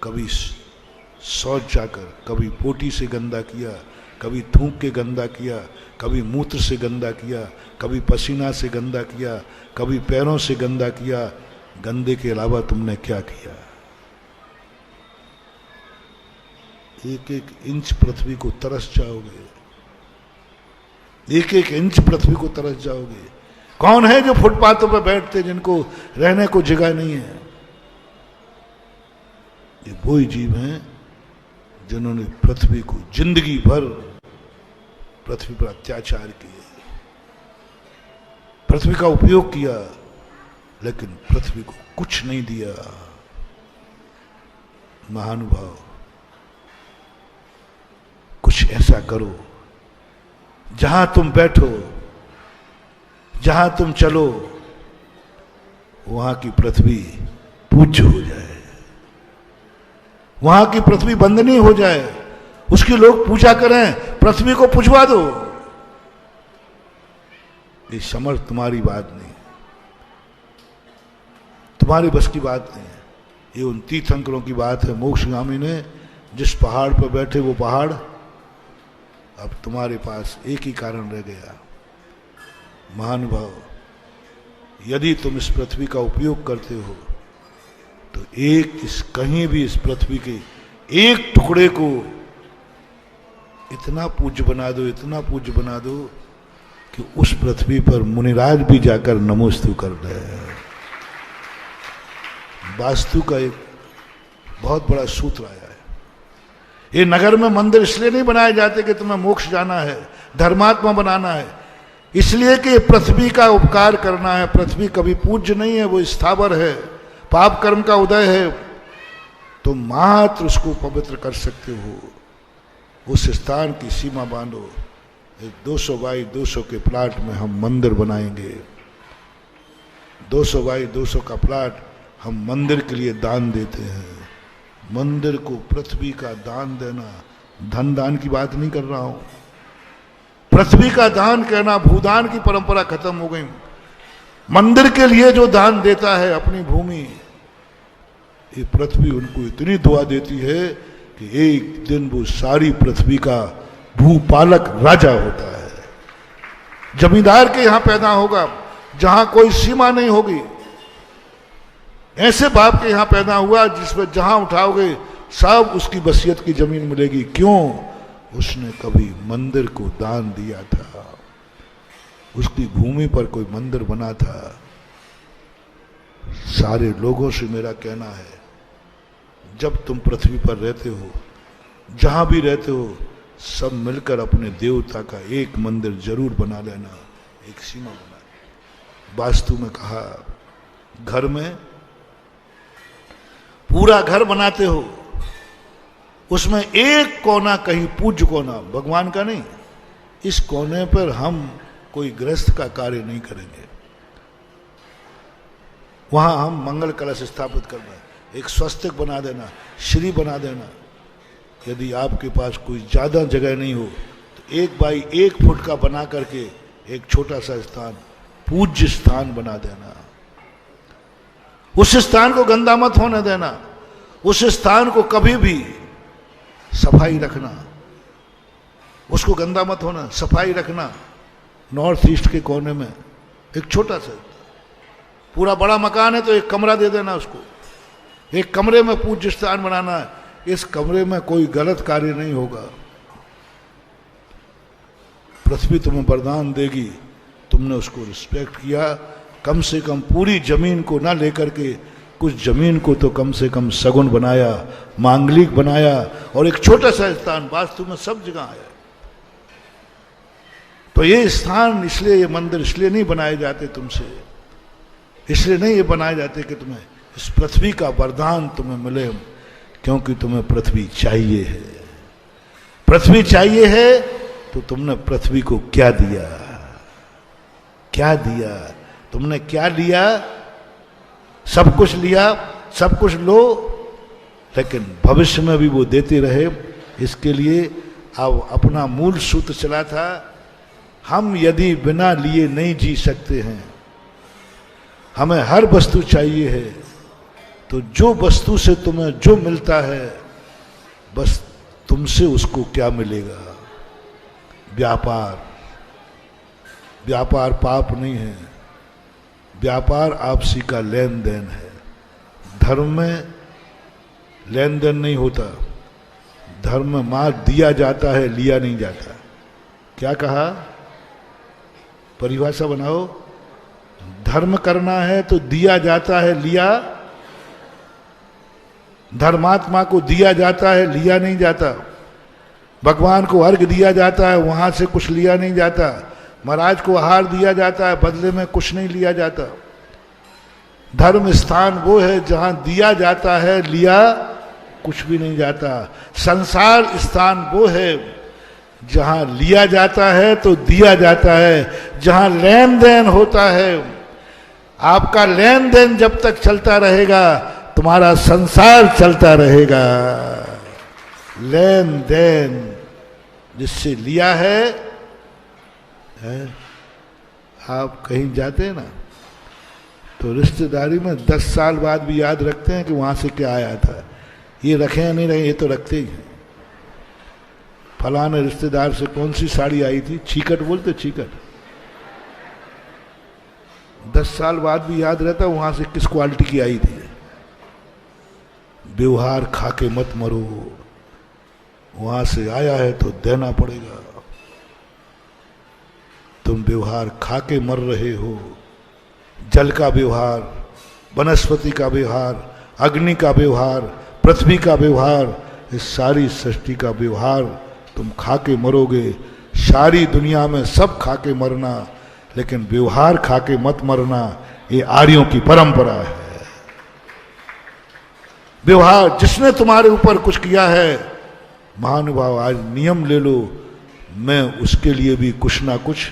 कभी शौच जाकर, कभी पोटी से गंदा किया, कभी थूक के गंदा किया, कभी मूत्र से गंदा किया, कभी पसीना से गंदा किया, कभी पैरों से गंदा किया। गंदे के अलावा तुमने क्या किया? एक एक इंच पृथ्वी को तरस जाओगे, एक एक इंच पृथ्वी को तरस जाओगे। कौन है जो फुटपाथों पर बैठते जिनको रहने को जगह नहीं है? ये वही जीव हैं जिन्होंने पृथ्वी को जिंदगी भर पृथ्वी पर अत्याचार किए, पृथ्वी का उपयोग किया, लेकिन पृथ्वी को कुछ नहीं दिया। महानुभाव, कुछ ऐसा करो जहां तुम बैठो, जहां तुम चलो, वहां की पृथ्वी पूज्य हो जाए, वहां की पृथ्वी वंदनीय हो जाए, उसकी लोग पूजा करें, पृथ्वी को पुजवा दो। ये समर्थ तुम्हारी बात नहीं, तुम्हारी बस की बात नहीं है। ये उन तीर्थंकरों की बात है, मोक्षगामी ने जिस पहाड़ पर बैठे वो पहाड़ अब तुम्हारे पास एक ही कारण रह गया। महानुभाव, यदि तुम इस पृथ्वी का उपयोग करते हो तो कहीं भी इस पृथ्वी के एक टुकड़े को इतना पूज्य बना दो, इतना पूज्य बना दो कि उस पृथ्वी पर मुनिराज भी जाकर नमोस्तु कर रहे। वास्तु का एक बहुत बड़ा सूत्र आया है। ये नगर में मंदिर इसलिए नहीं बनाए जाते कि तुम्हें मोक्ष जाना है, धर्मात्मा बनाना है, इसलिए कि पृथ्वी का उपकार करना है। पृथ्वी कभी पूज्य नहीं है, वो स्थावर है, पाप कर्म का उदय है, तो मात्र उसको पवित्र कर सकते हो। उस स्थान की सीमा बांधो। 200 बाई 200 के प्लाट में हम मंदिर बनाएंगे, 200 बाई 200 का प्लाट हम मंदिर के लिए दान देते हैं। मंदिर को पृथ्वी का दान देना, धन दान की बात नहीं कर रहा हूं, पृथ्वी का दान करना। भूदान की परंपरा खत्म हो गई। मंदिर के लिए जो दान देता है अपनी भूमि, ये पृथ्वी उनको इतनी दुआ देती है कि एक दिन वो सारी पृथ्वी का भूपालक राजा होता है। जमींदार के यहां पैदा होगा जहां कोई सीमा नहीं होगी। ऐसे बाप के यहां पैदा हुआ जिसमें जहां उठाओगे सब उसकी वसीयत की जमीन मिलेगी। क्यों? उसने कभी मंदिर को दान दिया था, उसकी भूमि पर कोई मंदिर बना था। सारे लोगों से मेरा कहना है, जब तुम पृथ्वी पर रहते हो, जहां भी रहते हो, सब मिलकर अपने देवता का एक मंदिर जरूर बना लेना, एक सीमा बना। वास्तु में कहा, घर में पूरा घर बनाते हो, उसमें एक कोना कहीं पूज्य कोना, भगवान का नहीं, इस कोने पर हम कोई गृहस्थ का कार्य नहीं करेंगे, वहां हम मंगल कलश स्थापित करना, एक स्वस्तिक बना देना, श्री बना देना। यदि आपके पास कोई ज्यादा जगह नहीं हो तो 1 बाई 1 फुट का बना करके एक छोटा सा स्थान, पूज्य स्थान बना देना। उस स्थान को गंदा मत होने देना, उस स्थान को कभी भी सफाई रखना, उसको गंदा मत होना, सफाई रखना। नॉर्थ ईस्ट के कोने में एक छोटा सा, पूरा बड़ा मकान है तो एक कमरा दे देना उसको, एक कमरे में पूज्य स्थान बनाना है। इस कमरे में कोई गलत कार्य नहीं होगा। पृथ्वी तुम्हें वरदान देगी, तुमने उसको रिस्पेक्ट किया, कम से कम पूरी जमीन को ना लेकर के कुछ जमीन को तो कम से कम सगुन बनाया, मांगलिक बनाया, और एक छोटा सा स्थान वास्तु में सब जगह आया। तो ये स्थान इसलिए, ये मंदिर इसलिए नहीं बनाए जाते तुमसे, इसलिए नहीं ये बनाए जाते कि तुम्हें इस पृथ्वी का वरदान तुम्हें मिले, क्योंकि तुम्हें पृथ्वी चाहिए है। पृथ्वी चाहिए है तो तुमने पृथ्वी को क्या दिया? क्या दिया? तुमने क्या लिया? सब कुछ लिया, सब कुछ लो, लेकिन भविष्य में भी वो देते रहे। इसके लिए अब अपना मूल सूत्र चला था, हम यदि बिना लिए नहीं जी सकते हैं, हमें हर वस्तु चाहिए है, तो जो वस्तु से तुम्हें जो मिलता है, बस तुमसे उसको क्या मिलेगा? व्यापार। व्यापार पाप नहीं है, व्यापार आपसी का लेन देन है। धर्म में लेन देन नहीं होता, धर्म में माल दिया जाता है, लिया नहीं जाता। क्या कहा? परिभाषा बनाओ। धर्म करना है तो दिया जाता है, लिया। धर्मात्मा को दिया जाता है, लिया नहीं जाता। भगवान को अर्घ दिया जाता है, वहां से कुछ लिया नहीं जाता। महाराज को आहार दिया जाता है, बदले में कुछ नहीं लिया जाता। धर्म स्थान वो है जहां दिया जाता है, लिया कुछ भी नहीं जाता। संसार स्थान वो है जहां लिया जाता है तो दिया जाता है, जहां लेन देन होता है। आपका लेन देन जब तक चलता रहेगा, तुम्हारा संसार चलता रहेगा। लेन देन जिससे लिया है, आप कहीं जाते हैं ना, तो रिश्तेदारी में 10 साल बाद भी याद रखते हैं कि वहां से क्या आया था। ये रखे या नहीं रखे, ये तो रखते ही हैं। फलाने रिश्तेदार से कौन सी साड़ी आई थी, चीकट बोलते, चीकट। 10 साल बाद भी याद रहता वहां से किस क्वालिटी की आई थी। व्यवहार खा के मत मरो, वहां से आया है तो देना पड़ेगा। तुम व्यवहार खा के मर रहे हो। जल का व्यवहार, वनस्पति का व्यवहार, अग्नि का व्यवहार, पृथ्वी का व्यवहार, इस सारी सृष्टि का व्यवहार तुम खा के मरोगे। सारी दुनिया में सब खा के मरना, लेकिन व्यवहार खा के मत मरना, ये आर्यों की परंपरा है। व्यवहार जिसने तुम्हारे ऊपर कुछ किया है, महानुभाव आज नियम ले लो, मैं उसके लिए भी कुछ ना कुछ,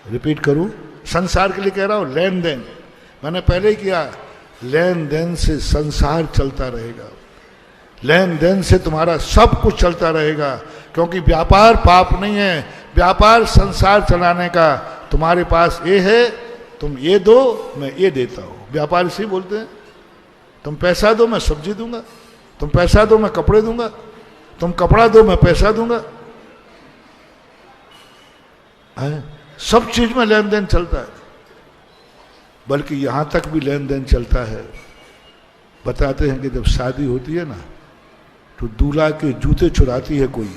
रिपीट करूं, संसार के लिए कह रहा हूं, लेन देन। मैंने पहले ही किया, लेन देन से संसार चलता रहेगा, लेन देन से तुम्हारा सब कुछ चलता रहेगा। क्योंकि व्यापार पाप नहीं है, व्यापार संसार चलाने का। तुम्हारे पास ये है, तुम ये दो, मैं ये देता हूं। व्यापार इसी बोलते हैं। तुम पैसा दो, मैं सब्जी दूंगा। तुम पैसा दो, मैं कपड़े दूंगा। तुम कपड़ा दो, मैं पैसा दूंगा। सब चीज में लेन देन चलता है, बल्कि यहां तक भी लेन देन चलता है। बताते हैं कि जब शादी होती है ना तो दूल्हा के जूते चुराती है कोई।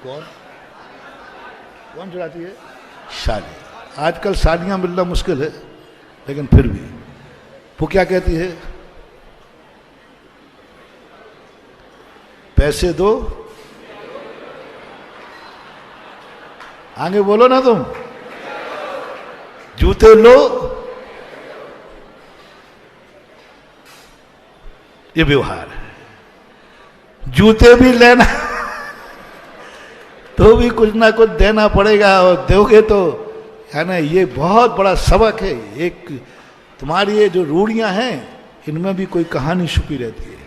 कौन कौन चुराती है? शादी। आजकल शादियां मिलना मुश्किल है, लेकिन फिर भी वो क्या कहती है? पैसे दो, आगे बोलो ना तुम, जूते लो। ये व्यवहार है। जूते भी लेना तो भी कुछ ना कुछ देना पड़ेगा, और दोगे तो है ना। ये बहुत बड़ा सबक है। एक तुम्हारी ये जो रूढ़ियां हैं, इनमें भी कोई कहानी छुपी रहती है।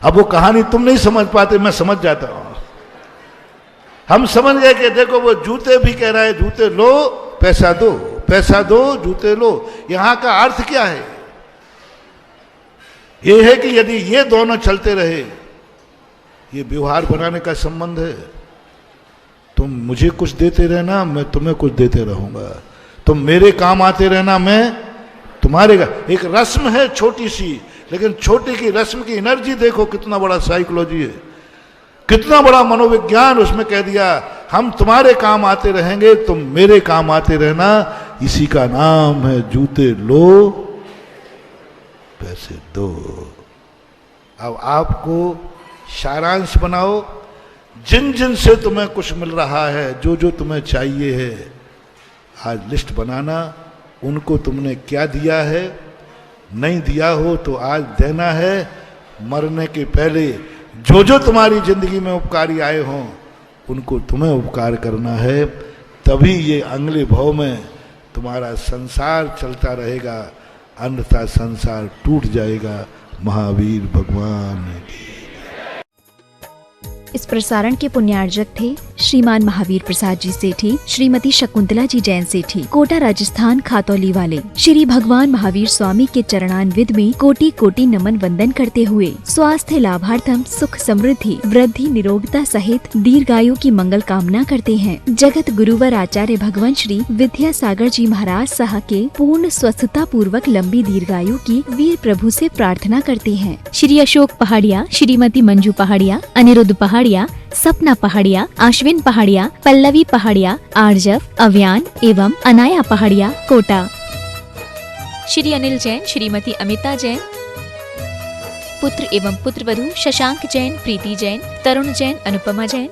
अब वो कहानी तुम नहीं समझ पाते, मैं समझ जाता हूं। हम समझ गए कि देखो वो जूते भी कह रहा है, जूते लो पैसा दो, पैसा दो जूते लो। यहां का अर्थ क्या है? ये है कि यदि ये दोनों चलते रहे, ये व्यवहार बनाने का संबंध है। तुम मुझे कुछ देते रहना, मैं तुम्हें कुछ देते रहूंगा। तुम मेरे काम आते रहना, मैं तुम्हारे का। एक रस्म है छोटी सी, लेकिन छोटी की रस्म की एनर्जी देखो, कितना बड़ा साइकोलॉजी है, कितना बड़ा मनोविज्ञान उसमें कह दिया। हम तुम्हारे काम आते रहेंगे, तुम मेरे काम आते रहना। इसी का नाम है जूते लो पैसे दो। अब आपको सारांश बनाओ, जिन जिन से तुम्हें कुछ मिल रहा है, जो जो तुम्हें चाहिए है, आज लिस्ट बनाना। उनको तुमने क्या दिया है, नहीं दिया हो तो आज देना है। मरने के पहले जो जो तुम्हारी जिंदगी में उपकारी आए हों, उनको तुम्हें उपकार करना है। तभी ये अगले भाव में तुम्हारा संसार चलता रहेगा, अन्यथा संसार टूट जाएगा। महावीर भगवान की। इस प्रसारण के पुण्यार्जक थे श्रीमान महावीर प्रसाद जी सेठी, श्रीमती शकुंतला जी जैन सेठी, कोटा राजस्थान खातौली वाले। श्री भगवान महावीर स्वामी के चरणान्वित में कोटि कोटि नमन वंदन करते हुए स्वास्थ्य लाभार्थम, सुख समृद्धि, वृद्धि, निरोगता सहित दीर्घायु की मंगल कामना करते हैं। जगत गुरुवर आचार्य भगवान श्री विद्यासागर जी महाराज साह के पूर्ण स्वस्थता पूर्वक लंबी दीर्घायु की वीर प्रभु से प्रार्थना करते हैं। श्री अशोक पहाड़िया, श्रीमती मंजू पहाड़िया, अनिरुद्ध पहाड़िया, सपना पहाड़िया, आश्विन पहाड़िया, पल्लवी पहाड़िया, आर्जव, अव्यान एवं अनाया पहाड़िया, कोटा। श्री अनिल जैन, श्रीमती अमिता जैन, पुत्र एवं पुत्रवधू शशांक जैन, प्रीति जैन, तरुण जैन, अनुपमा जैन।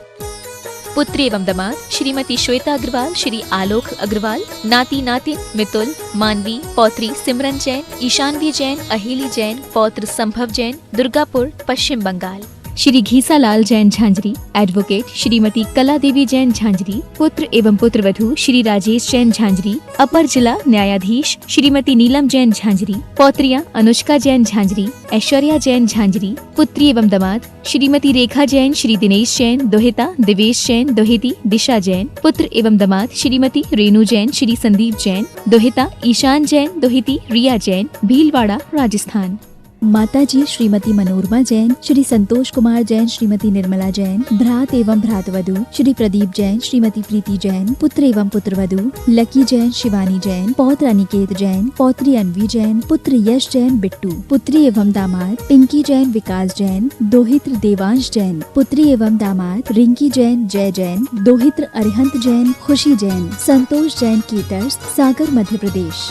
पुत्र एवं दामाद श्रीमती श्वेता अग्रवाल, श्री आलोक अग्रवाल, नाती नातिन मितुल, मानवी, पौत्री सिमरन जैन, ईशानवी जैन, अहिली जैन, पौत्र संभव जैन, दुर्गापुर, पश्चिम बंगाल। श्री घीसालाल जैन झांझरी, एडवोकेट श्रीमती कला देवी जैन झांझरी, पुत्र एवं पुत्रवधू श्री राजेश जैन झांझरी, अपर जिला न्यायाधीश श्रीमती नीलम जैन झांझरी, पौत्रियां अनुष्का जैन झांझरी, ऐश्वर्या जैन झांझरी, पुत्री एवं दामाद श्रीमती रेखा जैन, श्री दिनेश जैन, दोहिता दिवेश जैन, दोहिती दिशा जैन, पुत्र एवं दामाद श्रीमती रेणु जैन, श्री संदीप जैन, दोहिता ईशान जैन, दोहिती रिया जैन, भीलवाड़ा, राजस्थान। माताजी श्रीमती मनोरमा जैन, श्री संतोष कुमार जैन, श्रीमती निर्मला जैन, भ्रात एवं भ्रातवधू श्री प्रदीप जैन, श्रीमती प्रीति जैन, पुत्र एवं पुत्रवधू लकी जैन, शिवानी जैन, पौत्र अनिकेत जैन, पौत्री अनवी जैन, पुत्र यश जैन, बिट्टू, पुत्री एवं दामाद पिंकी जैन, विकास जैन, दोहित्र देवांश जैन, पुत्री एवं दामाद रिंकी जैन, जय जैन, दोहित्र अरिहंत जैन, खुशी जैन, संतोष जैन, केटर्स, सागर, मध्य प्रदेश।